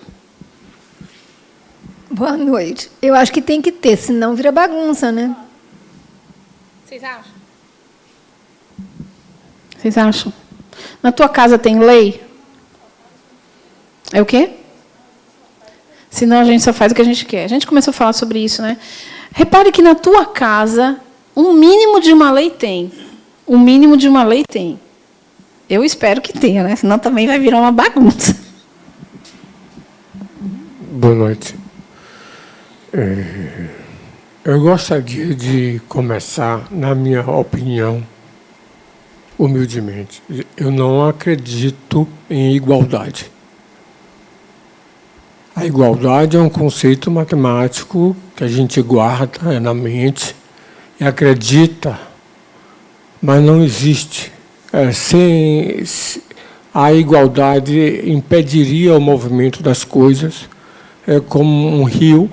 Boa noite. Eu acho que tem que ter, senão vira bagunça, né? Vocês acham? Vocês acham? Na tua casa tem lei? É o quê? Senão a gente só faz o que a gente quer. A gente começou a falar sobre isso, né? Repare que na tua casa, um mínimo de uma lei tem. Um mínimo de uma lei tem. Eu espero que tenha, né? Senão também vai virar uma bagunça. Boa noite. Eu gostaria de começar, na minha opinião, humildemente. Eu não acredito em igualdade. A igualdade é um conceito matemático que a gente guarda na mente e acredita, mas não existe. A igualdade impediria o movimento das coisas. É como um rio,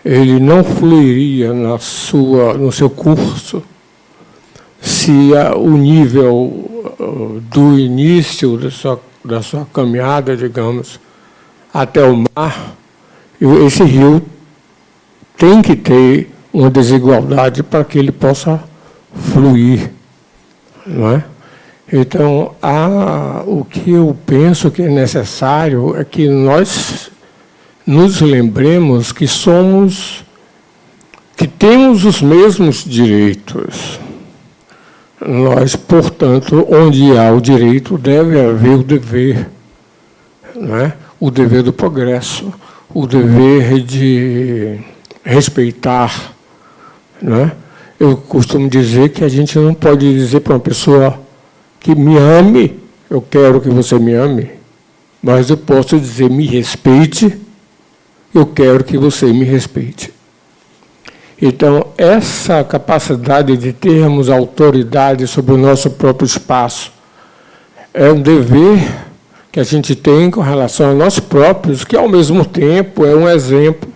ele não fluiria no seu curso se o nível do início da sua caminhada, digamos, até o mar, esse rio tem que ter uma desigualdade para que ele possa fluir, não é? Então, o que eu penso que é necessário é que nós nos lembremos que temos os mesmos direitos. Nós, portanto, onde há o direito, deve haver o dever, não é? O dever do progresso, o dever de respeitar, não é? Eu costumo dizer que a gente não pode dizer para uma pessoa que me ame, eu quero que você me ame, mas eu posso dizer, me respeite, eu quero que você me respeite. Então, essa capacidade de termos autoridade sobre o nosso próprio espaço é um dever que a gente tem com relação a nós próprios, que, ao mesmo tempo, é um exemplo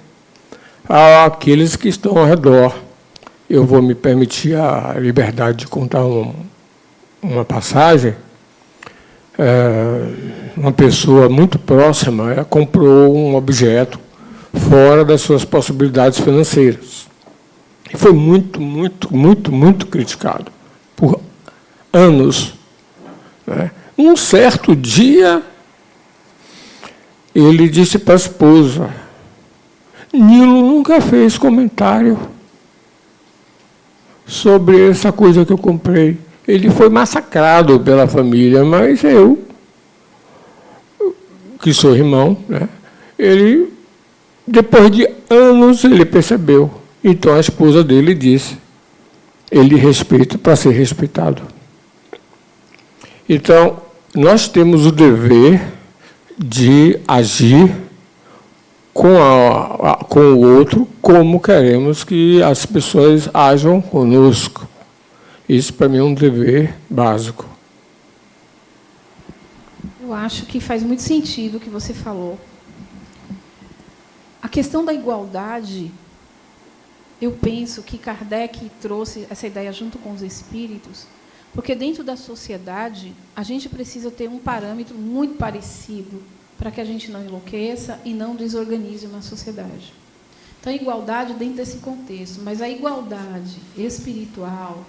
àqueles que estão ao redor. Eu vou me permitir a liberdade de contar uma passagem. Uma pessoa muito próxima comprou um objeto fora das suas possibilidades financeiras. E foi muito criticado por anos, né? Um certo dia, ele disse para a esposa, Nilo nunca fez comentário sobre essa coisa que eu comprei. Ele foi massacrado pela família, mas eu, que sou irmão, né? Ele, depois de anos, ele percebeu. Então, a esposa dele disse, ele respeita para ser respeitado. Então, nós temos o dever de agir com o outro como queremos que as pessoas ajam conosco. Isso, para mim, é um dever básico. Eu acho que faz muito sentido o que você falou. A questão da igualdade, eu penso que Kardec trouxe essa ideia junto com os espíritos, porque dentro da sociedade a gente precisa ter um parâmetro muito parecido para que a gente não enlouqueça e não desorganize uma sociedade. Então, a igualdade dentro desse contexto, mas a igualdade espiritual,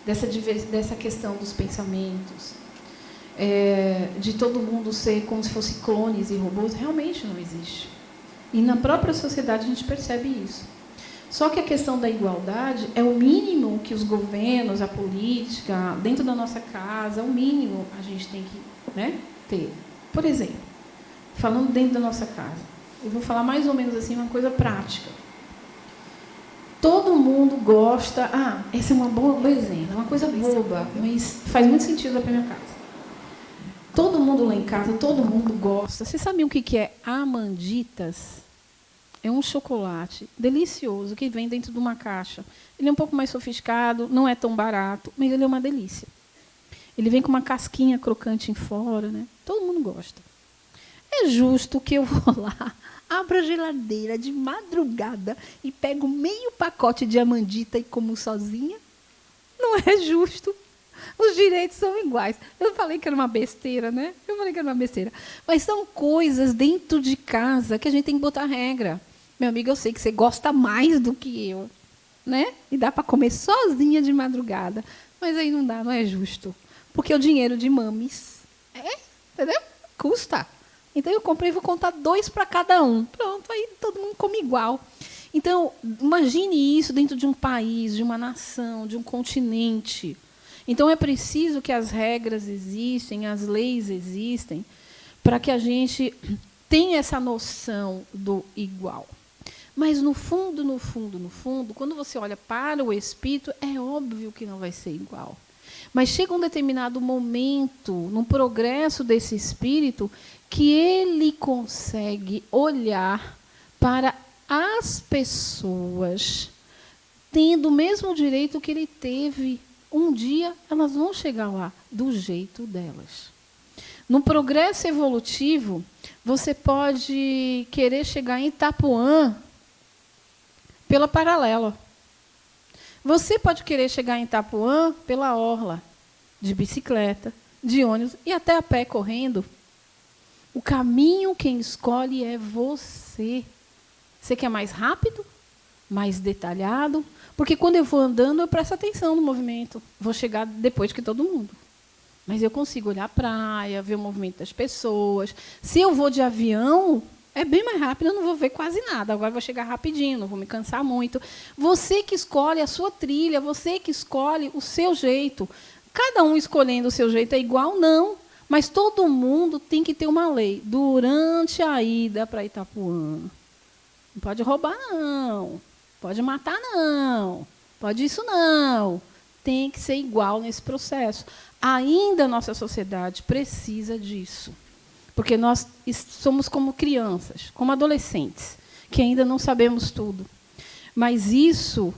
dessa questão dos pensamentos, de todo mundo ser como se fosse clones e robôs, realmente não existe. E na própria sociedade a gente percebe isso. Só que a questão da igualdade é o mínimo que os governos, a política, dentro da nossa casa, é o mínimo a gente tem que, né, ter. Por exemplo, falando dentro da nossa casa, eu vou falar mais ou menos assim, uma coisa prática. Todo mundo gosta... esse é um bom exemplo, é uma coisa boba, mas faz muito sentido lá para a minha casa. Todo mundo lá em casa, todo mundo gosta. Vocês sabiam o que é Amanditas? É um chocolate delicioso que vem dentro de uma caixa. Ele é um pouco mais sofisticado, não é tão barato, mas ele é uma delícia. Ele vem com uma casquinha crocante em fora, né? Todo mundo gosta. É justo que eu vou lá, abro a geladeira de madrugada e pego meio pacote de Amandita e como sozinha? Não é justo. Os direitos são iguais. Eu falei que era uma besteira, né? Mas são coisas dentro de casa que a gente tem que botar regra. Meu amigo, eu sei que você gosta mais do que eu, né? E dá para comer sozinha de madrugada. Mas aí não dá, não é justo. Porque o dinheiro de mames, entendeu? Custa. Então, eu comprei e vou contar 2 para cada um. Pronto, aí todo mundo come igual. Então, imagine isso dentro de um país, de uma nação, de um continente. Então, é preciso que as regras existem, as leis existem, para que a gente tenha essa noção do igual. Mas, no fundo, quando você olha para o espírito, é óbvio que não vai ser igual. Mas chega um determinado momento, no progresso desse espírito, que ele consegue olhar para as pessoas tendo o mesmo direito que ele teve. Um dia elas vão chegar lá, do jeito delas. No progresso evolutivo, você pode querer chegar em Itapuã pela paralela. Você pode querer chegar em Itapuã pela orla, de bicicleta, de ônibus e até a pé correndo. O caminho quem escolhe é você. Você quer mais rápido? Mais detalhado? Porque quando eu vou andando, eu presto atenção no movimento. Vou chegar depois que todo mundo. Mas eu consigo olhar a praia, ver o movimento das pessoas. Se eu vou de avião, é bem mais rápido, eu não vou ver quase nada. Agora eu vou chegar rapidinho, não vou me cansar muito. Você que escolhe a sua trilha, você que escolhe o seu jeito. Cada um escolhendo o seu jeito é igual? Não. Mas todo mundo tem que ter uma lei. Durante a ida para Itapuã, não pode roubar, não. Pode matar, não. Pode isso, não. Tem que ser igual nesse processo. Ainda a nossa sociedade precisa disso. Porque nós somos como crianças, como adolescentes, que ainda não sabemos tudo. Mas isso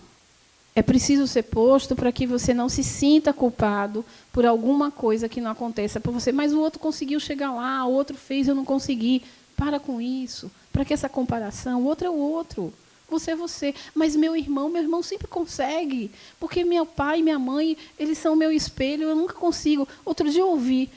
é preciso ser posto para que você não se sinta culpado por alguma coisa que não aconteça por você. Mas o outro conseguiu chegar lá, o outro fez, eu não consegui. Para com isso. Para que essa comparação? O outro é o outro. Você é você. Mas meu irmão sempre consegue. Porque meu pai e minha mãe, eles são meu espelho, eu nunca consigo. Outro dia eu ouvi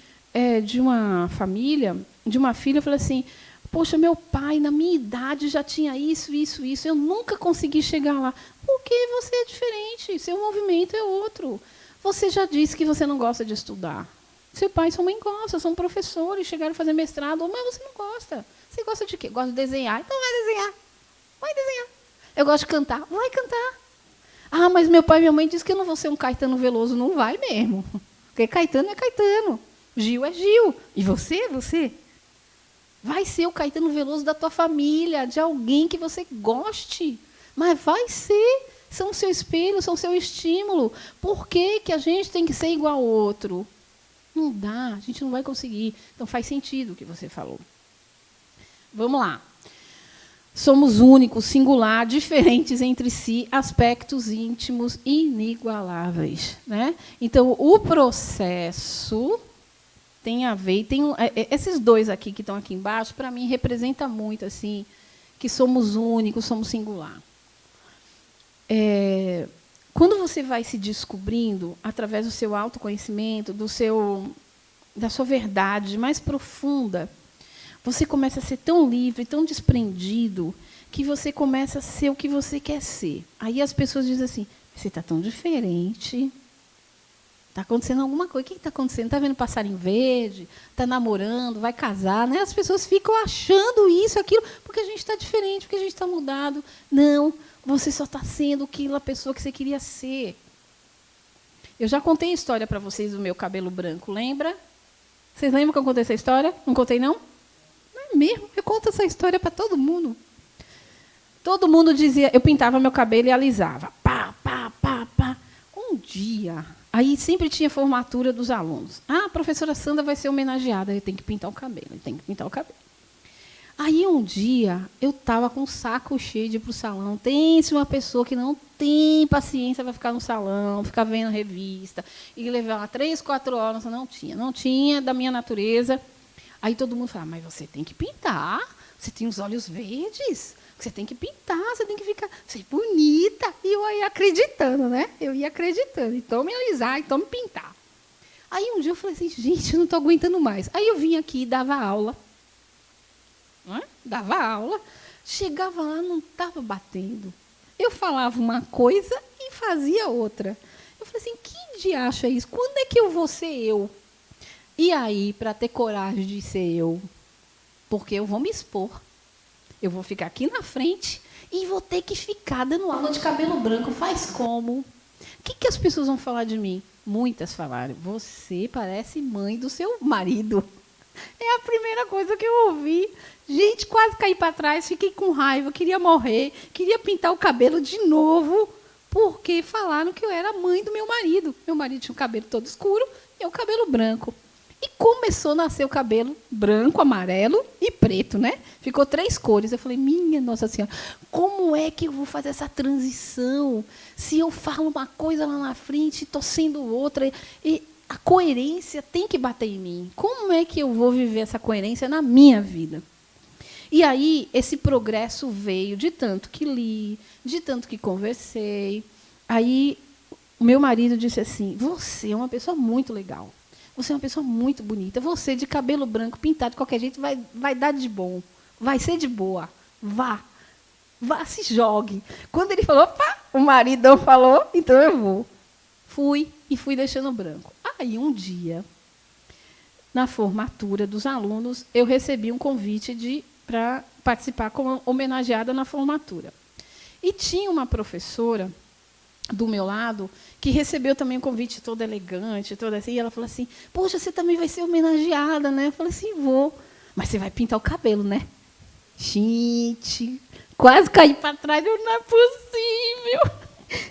de uma família, de uma filha, eu falei assim, poxa, meu pai, na minha idade, já tinha isso, isso, isso. Eu nunca consegui chegar lá. Porque você é diferente, seu movimento é outro. Você já disse que você não gosta de estudar. Seu pai e sua mãe gostam, são professores, chegaram a fazer mestrado, mas você não gosta. Você gosta de quê? Gosta de desenhar? Então vai desenhar. Vai desenhar. Eu gosto de cantar. Vai cantar. Ah, mas meu pai e minha mãe dizem que eu não vou ser um Caetano Veloso. Não vai mesmo. Porque Caetano é Caetano. Gil é Gil. E você é você. Vai ser o Caetano Veloso da tua família, de alguém que você goste. Mas vai ser. São o seu espelho, são o seu estímulo. Por que a gente tem que ser igual ao outro? Não dá, a gente não vai conseguir. Então faz sentido o que você falou. Vamos lá. Somos únicos, singular, diferentes entre si, aspectos íntimos inigualáveis, né? Então, o processo tem a ver... esses dois aqui que estão aqui embaixo, para mim, representa muito assim, que somos únicos, somos singular. Quando você vai se descobrindo, através do seu autoconhecimento, da sua verdade mais profunda, você começa a ser tão livre, tão desprendido, que você começa a ser o que você quer ser. Aí as pessoas dizem assim, você está tão diferente, está acontecendo alguma coisa. O que está acontecendo? Está vendo passarinho verde? Está namorando? Vai casar? Né? As pessoas ficam achando isso, aquilo, porque a gente está diferente, porque a gente está mudado. Não, você só está sendo aquela pessoa que você queria ser. Eu já contei a história para vocês do meu cabelo branco, lembra? Vocês lembram que eu contei essa história? Não contei, não? Mesmo, eu conto essa história para todo mundo. Todo mundo dizia, eu pintava meu cabelo e alisava. Pá, pá, pá, pá. Um dia, aí sempre tinha formatura dos alunos. Ah, a professora Sandra vai ser homenageada, eu tenho que pintar o cabelo, eu tenho que pintar o cabelo. Aí um dia, eu estava com o saco cheio de ir para o salão. Tem-se uma pessoa que não tem paciência para ficar no salão, ficar vendo revista, e levar lá 3, 4 horas, não tinha da minha natureza. Aí todo mundo fala, mas você tem que pintar, você tem os olhos verdes, você tem que pintar, você tem que ficar, você é bonita. E eu ia acreditando, né? Eu ia acreditando, então me alisar, então me pintar. Aí um dia eu falei assim, gente, eu não estou aguentando mais. Aí eu vim aqui e dava aula. Não é? Dava aula, chegava lá, não estava batendo. Eu falava uma coisa e fazia outra. Eu falei assim, que diacho é isso? Quando é que eu vou ser eu? E aí, para ter coragem de ser eu, porque eu vou me expor, eu vou ficar aqui na frente e vou ter que ficar dando aula de cabelo branco. Faz como? O que as pessoas vão falar de mim? Muitas falaram, você parece mãe do seu marido. É a primeira coisa que eu ouvi. Gente, quase caí para trás, fiquei com raiva, queria morrer, queria pintar o cabelo de novo, porque falaram que eu era mãe do meu marido. Meu marido tinha o cabelo todo escuro e eu o cabelo branco. E começou a nascer o cabelo branco, amarelo e preto, né? Ficou 3 cores. Eu falei, minha Nossa Senhora, como é que eu vou fazer essa transição? Se eu falo uma coisa lá na frente, estou sendo outra. E a coerência tem que bater em mim. Como é que eu vou viver essa coerência na minha vida? E aí, esse progresso veio de tanto que li, de tanto que conversei. Aí, o meu marido disse assim, você é uma pessoa muito legal. Você é uma pessoa muito bonita. Você, de cabelo branco, pintado de qualquer jeito, vai dar de bom. Vai ser de boa. Vá, se jogue. Quando ele falou, opa, o maridão falou, então eu vou. Fui deixando branco. Aí, um dia, na formatura dos alunos, eu recebi um convite para participar como homenageada na formatura. E tinha uma professora do meu lado que recebeu também um convite todo elegante, toda assim, e ela falou assim, poxa, você também vai ser homenageada, né? Eu falei assim, vou. Mas você vai pintar o cabelo, né? Gente, quase caí para trás, eu, não é possível.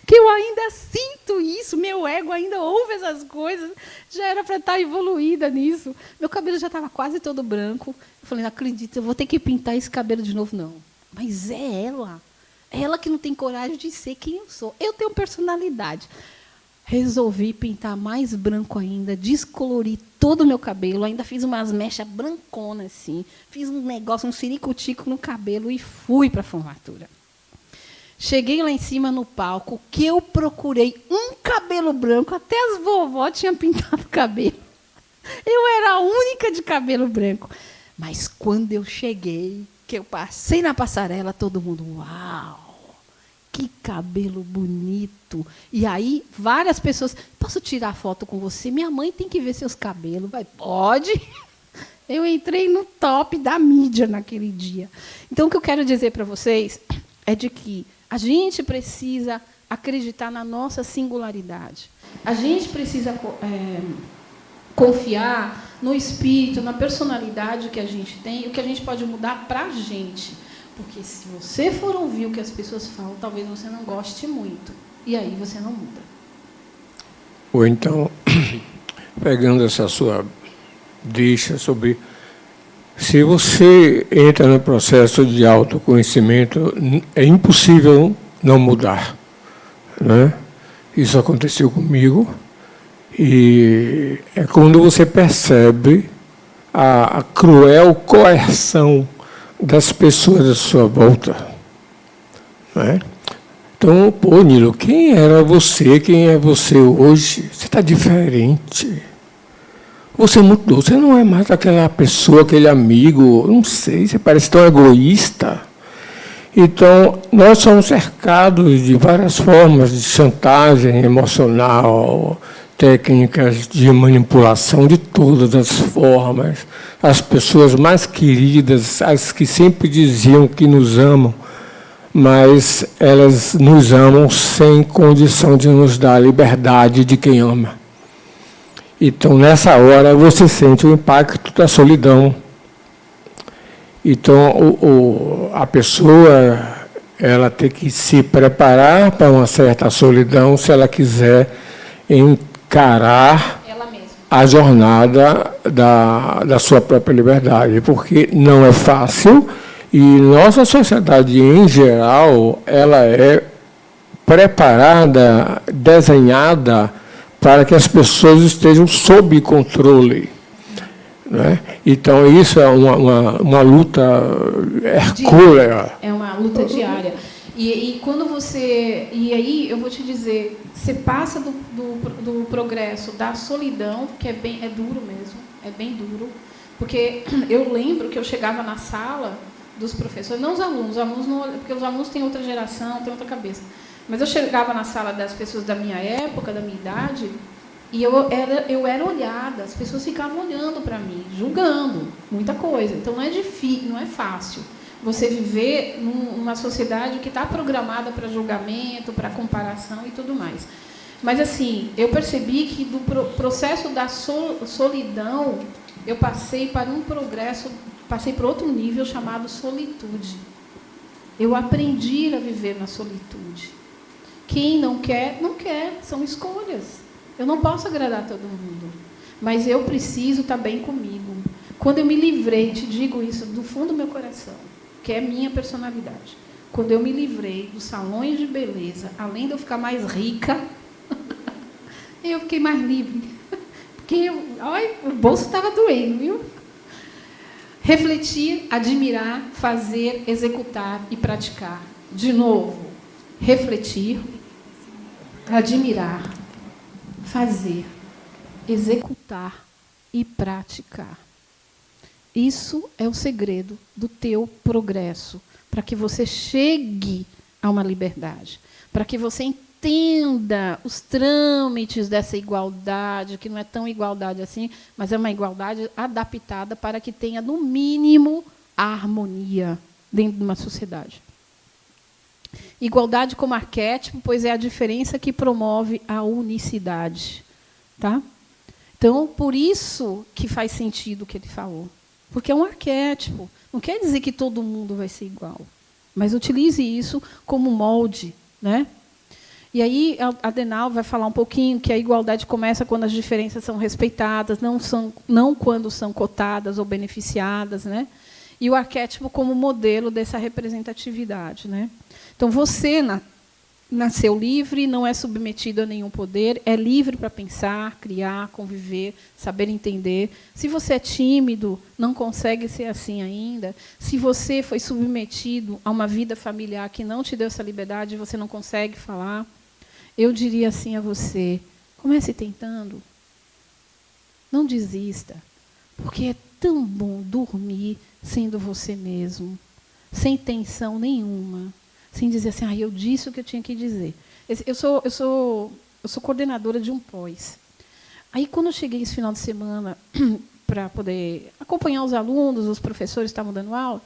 Que eu ainda sinto isso, meu ego ainda ouve essas coisas, já era para estar evoluída nisso. Meu cabelo já estava quase todo branco. Eu falei, não acredito, eu vou ter que pintar esse cabelo de novo, não. Mas é ela que não tem coragem de ser quem eu sou. Eu tenho personalidade. Resolvi pintar mais branco ainda, descolorir todo o meu cabelo, ainda fiz umas mechas branconas assim, fiz um negócio, um ciricutico no cabelo e fui para a formatura. Cheguei lá em cima no palco, que eu procurei um cabelo branco, até as vovó tinham pintado o cabelo. Eu era a única de cabelo branco. Mas quando eu cheguei, que eu passei na passarela, todo mundo, uau! Que cabelo bonito. E aí, várias pessoas, posso tirar foto com você? Minha mãe tem que ver seus cabelos. Vai, pode? Eu entrei no top da mídia naquele dia. Então, o que eu quero dizer para vocês é de que a gente precisa acreditar na nossa singularidade. A gente precisa confiar no espírito, na personalidade que a gente tem, o que a gente pode mudar para a gente. Porque se você for ouvir o que as pessoas falam, talvez você não goste muito. E aí você não muda. Ou então, pegando essa sua deixa sobre... Se você entra no processo de autoconhecimento, é impossível não mudar, né? Isso aconteceu comigo. E é quando você percebe a cruel coerção das pessoas à sua volta, né? Então, pô, Nilo, quem era você? Quem é você hoje? Você está diferente. Você mudou, você não é mais aquela pessoa, aquele amigo, não sei, você parece tão egoísta. Então, nós somos cercados de várias formas de chantagem emocional, técnicas de manipulação de todas as formas. As pessoas mais queridas, as que sempre diziam que nos amam, mas elas nos amam sem condição de nos dar a liberdade de quem ama. Então, nessa hora, você sente o impacto da solidão. Então, a pessoa ela tem que se preparar para uma certa solidão se ela quiser encarar a jornada da sua própria liberdade, porque não é fácil e nossa sociedade, em geral, ela é preparada, desenhada para que as pessoas estejam sob controle, né? Então, isso é uma luta hercúlea. É uma luta diária. E quando você... E aí, eu vou te dizer, você passa do progresso, da solidão, que é duro mesmo, é bem duro, porque eu lembro que eu chegava na sala dos professores, não os alunos não, porque os alunos têm outra geração, têm outra cabeça. Mas eu chegava na sala das pessoas da minha época, da minha idade, e eu era olhada, as pessoas ficavam olhando para mim, julgando muita coisa. Então, não é difícil, não é fácil você viver numa sociedade que está programada para julgamento, para comparação e tudo mais. Mas, assim, eu percebi que do processo da solidão, eu passei para um progresso, passei para outro nível chamado solitude. Eu aprendi a viver na solitude. Quem não quer, não quer, são escolhas. Eu não posso agradar todo mundo, mas eu preciso estar bem comigo. Quando eu me livrei, te digo isso do fundo do meu coração, que é minha personalidade. Quando eu me livrei dos salões de beleza, além de eu ficar mais rica, eu fiquei mais livre. Porque o bolso estava doendo, viu? Refletir, admirar, fazer, executar e praticar. De novo, refletir, admirar, fazer, executar e praticar. Isso é o segredo do teu progresso, para que você chegue a uma liberdade, para que você entenda os trâmites dessa igualdade, que não é tão igualdade assim, mas é uma igualdade adaptada para que tenha, no mínimo, a harmonia dentro de uma sociedade. Igualdade como arquétipo, pois é a diferença que promove a unicidade. Tá? Então, por isso que faz sentido o que ele falou. Porque é um arquétipo. Não quer dizer que todo mundo vai ser igual. Mas utilize isso como molde. Né? E aí, a Denal vai falar um pouquinho que a igualdade começa quando as diferenças são respeitadas, não quando são cotadas ou beneficiadas. Né? E o arquétipo como modelo dessa representatividade. Né? Então, você nasceu livre, não é submetido a nenhum poder, é livre para pensar, criar, conviver, saber entender. Se você é tímido, não consegue ser assim ainda. Se você foi submetido a uma vida familiar que não te deu essa liberdade, você não consegue falar, eu diria assim a você, comece tentando. Não desista, porque é tão bom dormir sendo você mesmo, sem tensão nenhuma. Sem dizer assim, eu disse o que eu tinha que dizer. Eu sou coordenadora de um pós. Aí, quando eu cheguei esse final de semana para poder acompanhar os alunos, os professores estavam dando aula,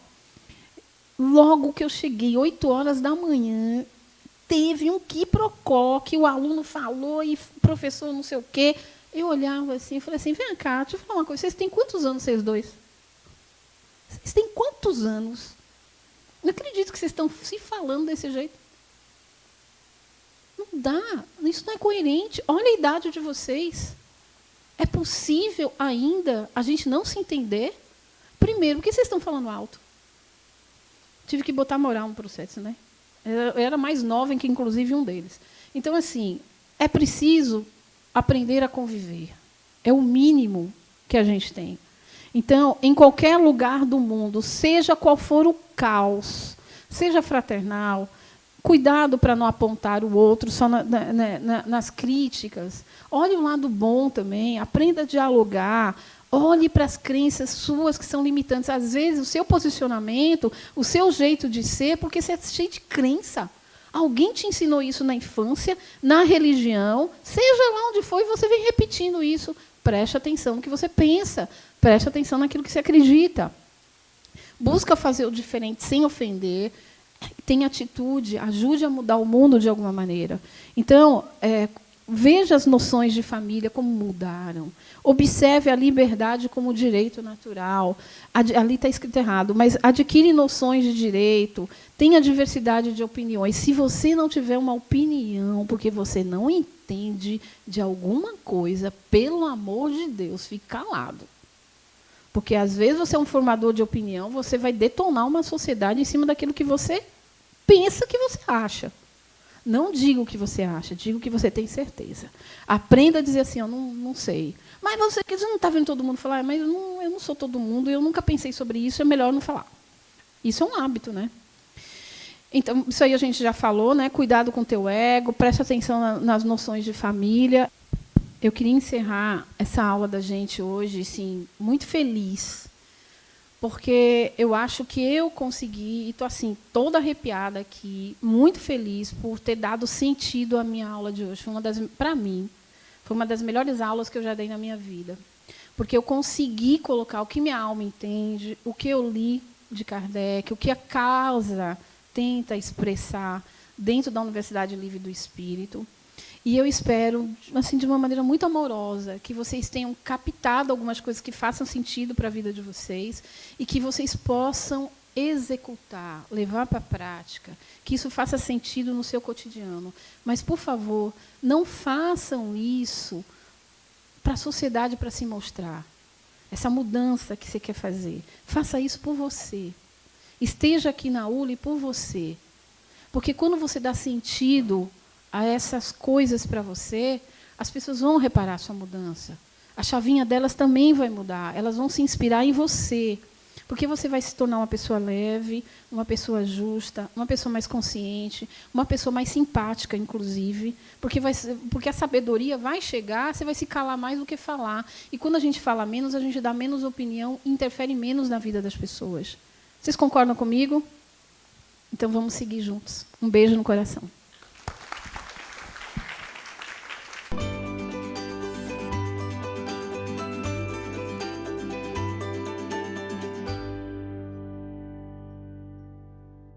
logo que eu cheguei, 8h, teve um quiprocó, que o aluno falou e o professor não sei o quê. Eu olhava assim e falei assim, vem cá, deixa eu falar uma coisa, vocês têm quantos anos, vocês dois? Vocês têm quantos anos? Não acredito que vocês estão se falando desse jeito. Não dá. Isso não é coerente. Olha a idade de vocês. É possível ainda a gente não se entender? Primeiro, por que vocês estão falando alto? Tive que botar moral no processo, né? Eu era mais nova que, inclusive, um deles. Então, assim, é preciso aprender a conviver. É o mínimo que a gente tem. Então, em qualquer lugar do mundo, seja qual for o caos, seja fraternal, cuidado para não apontar o outro só nas críticas. Olhe o lado bom também, aprenda a dialogar, olhe para as crenças suas que são limitantes. Às vezes, o seu posicionamento, o seu jeito de ser, porque você é cheio de crença. Alguém te ensinou isso na infância, na religião, seja lá onde for, e você vem repetindo isso. Preste atenção no que você pensa, preste atenção naquilo que você acredita. Busca fazer o diferente sem ofender, tenha atitude, ajude a mudar o mundo de alguma maneira. Então, veja as noções de família como mudaram. Observe a liberdade como direito natural. Ali está escrito errado, mas adquire noções de direito, tenha diversidade de opiniões. Se você não tiver uma opinião, porque você não entende de alguma coisa, pelo amor de Deus, fique calado. Porque, às vezes, você é um formador de opinião, você vai detonar uma sociedade em cima daquilo que você pensa que você acha. Não diga o que você acha, diga o que você tem certeza. Aprenda a dizer assim, eu não sei. Mas você não está vendo todo mundo falar, mas eu não sou todo mundo, eu nunca pensei sobre isso, é melhor não falar. Isso é um hábito, né? Então, isso aí a gente já falou, né? Cuidado com o teu ego, preste atenção nas noções de família. Eu queria encerrar essa aula da gente hoje, assim, muito feliz, porque eu acho que eu consegui, e estou assim, toda arrepiada aqui, muito feliz por ter dado sentido à minha aula de hoje. Para mim, foi uma das melhores aulas que eu já dei na minha vida, porque eu consegui colocar o que minha alma entende, o que eu li de Kardec, o que a causa tenta expressar dentro da Universidade Livre do Espírito. E eu espero, assim, de uma maneira muito amorosa, que vocês tenham captado algumas coisas que façam sentido para a vida de vocês e que vocês possam executar, levar para a prática, que isso faça sentido no seu cotidiano. Mas, por favor, não façam isso para a sociedade para se mostrar. Essa mudança que você quer fazer. Faça isso por você. Esteja aqui na ULI por você. Porque quando você dá sentido a essas coisas para você, as pessoas vão reparar a sua mudança. A chavinha delas também vai mudar. Elas vão se inspirar em você. Porque você vai se tornar uma pessoa leve, uma pessoa justa, uma pessoa mais consciente, uma pessoa mais simpática, inclusive, porque a sabedoria vai chegar, você vai se calar mais do que falar. E quando a gente fala menos, a gente dá menos opinião, interfere menos na vida das pessoas. Vocês concordam comigo? Então vamos seguir juntos. Um beijo no coração.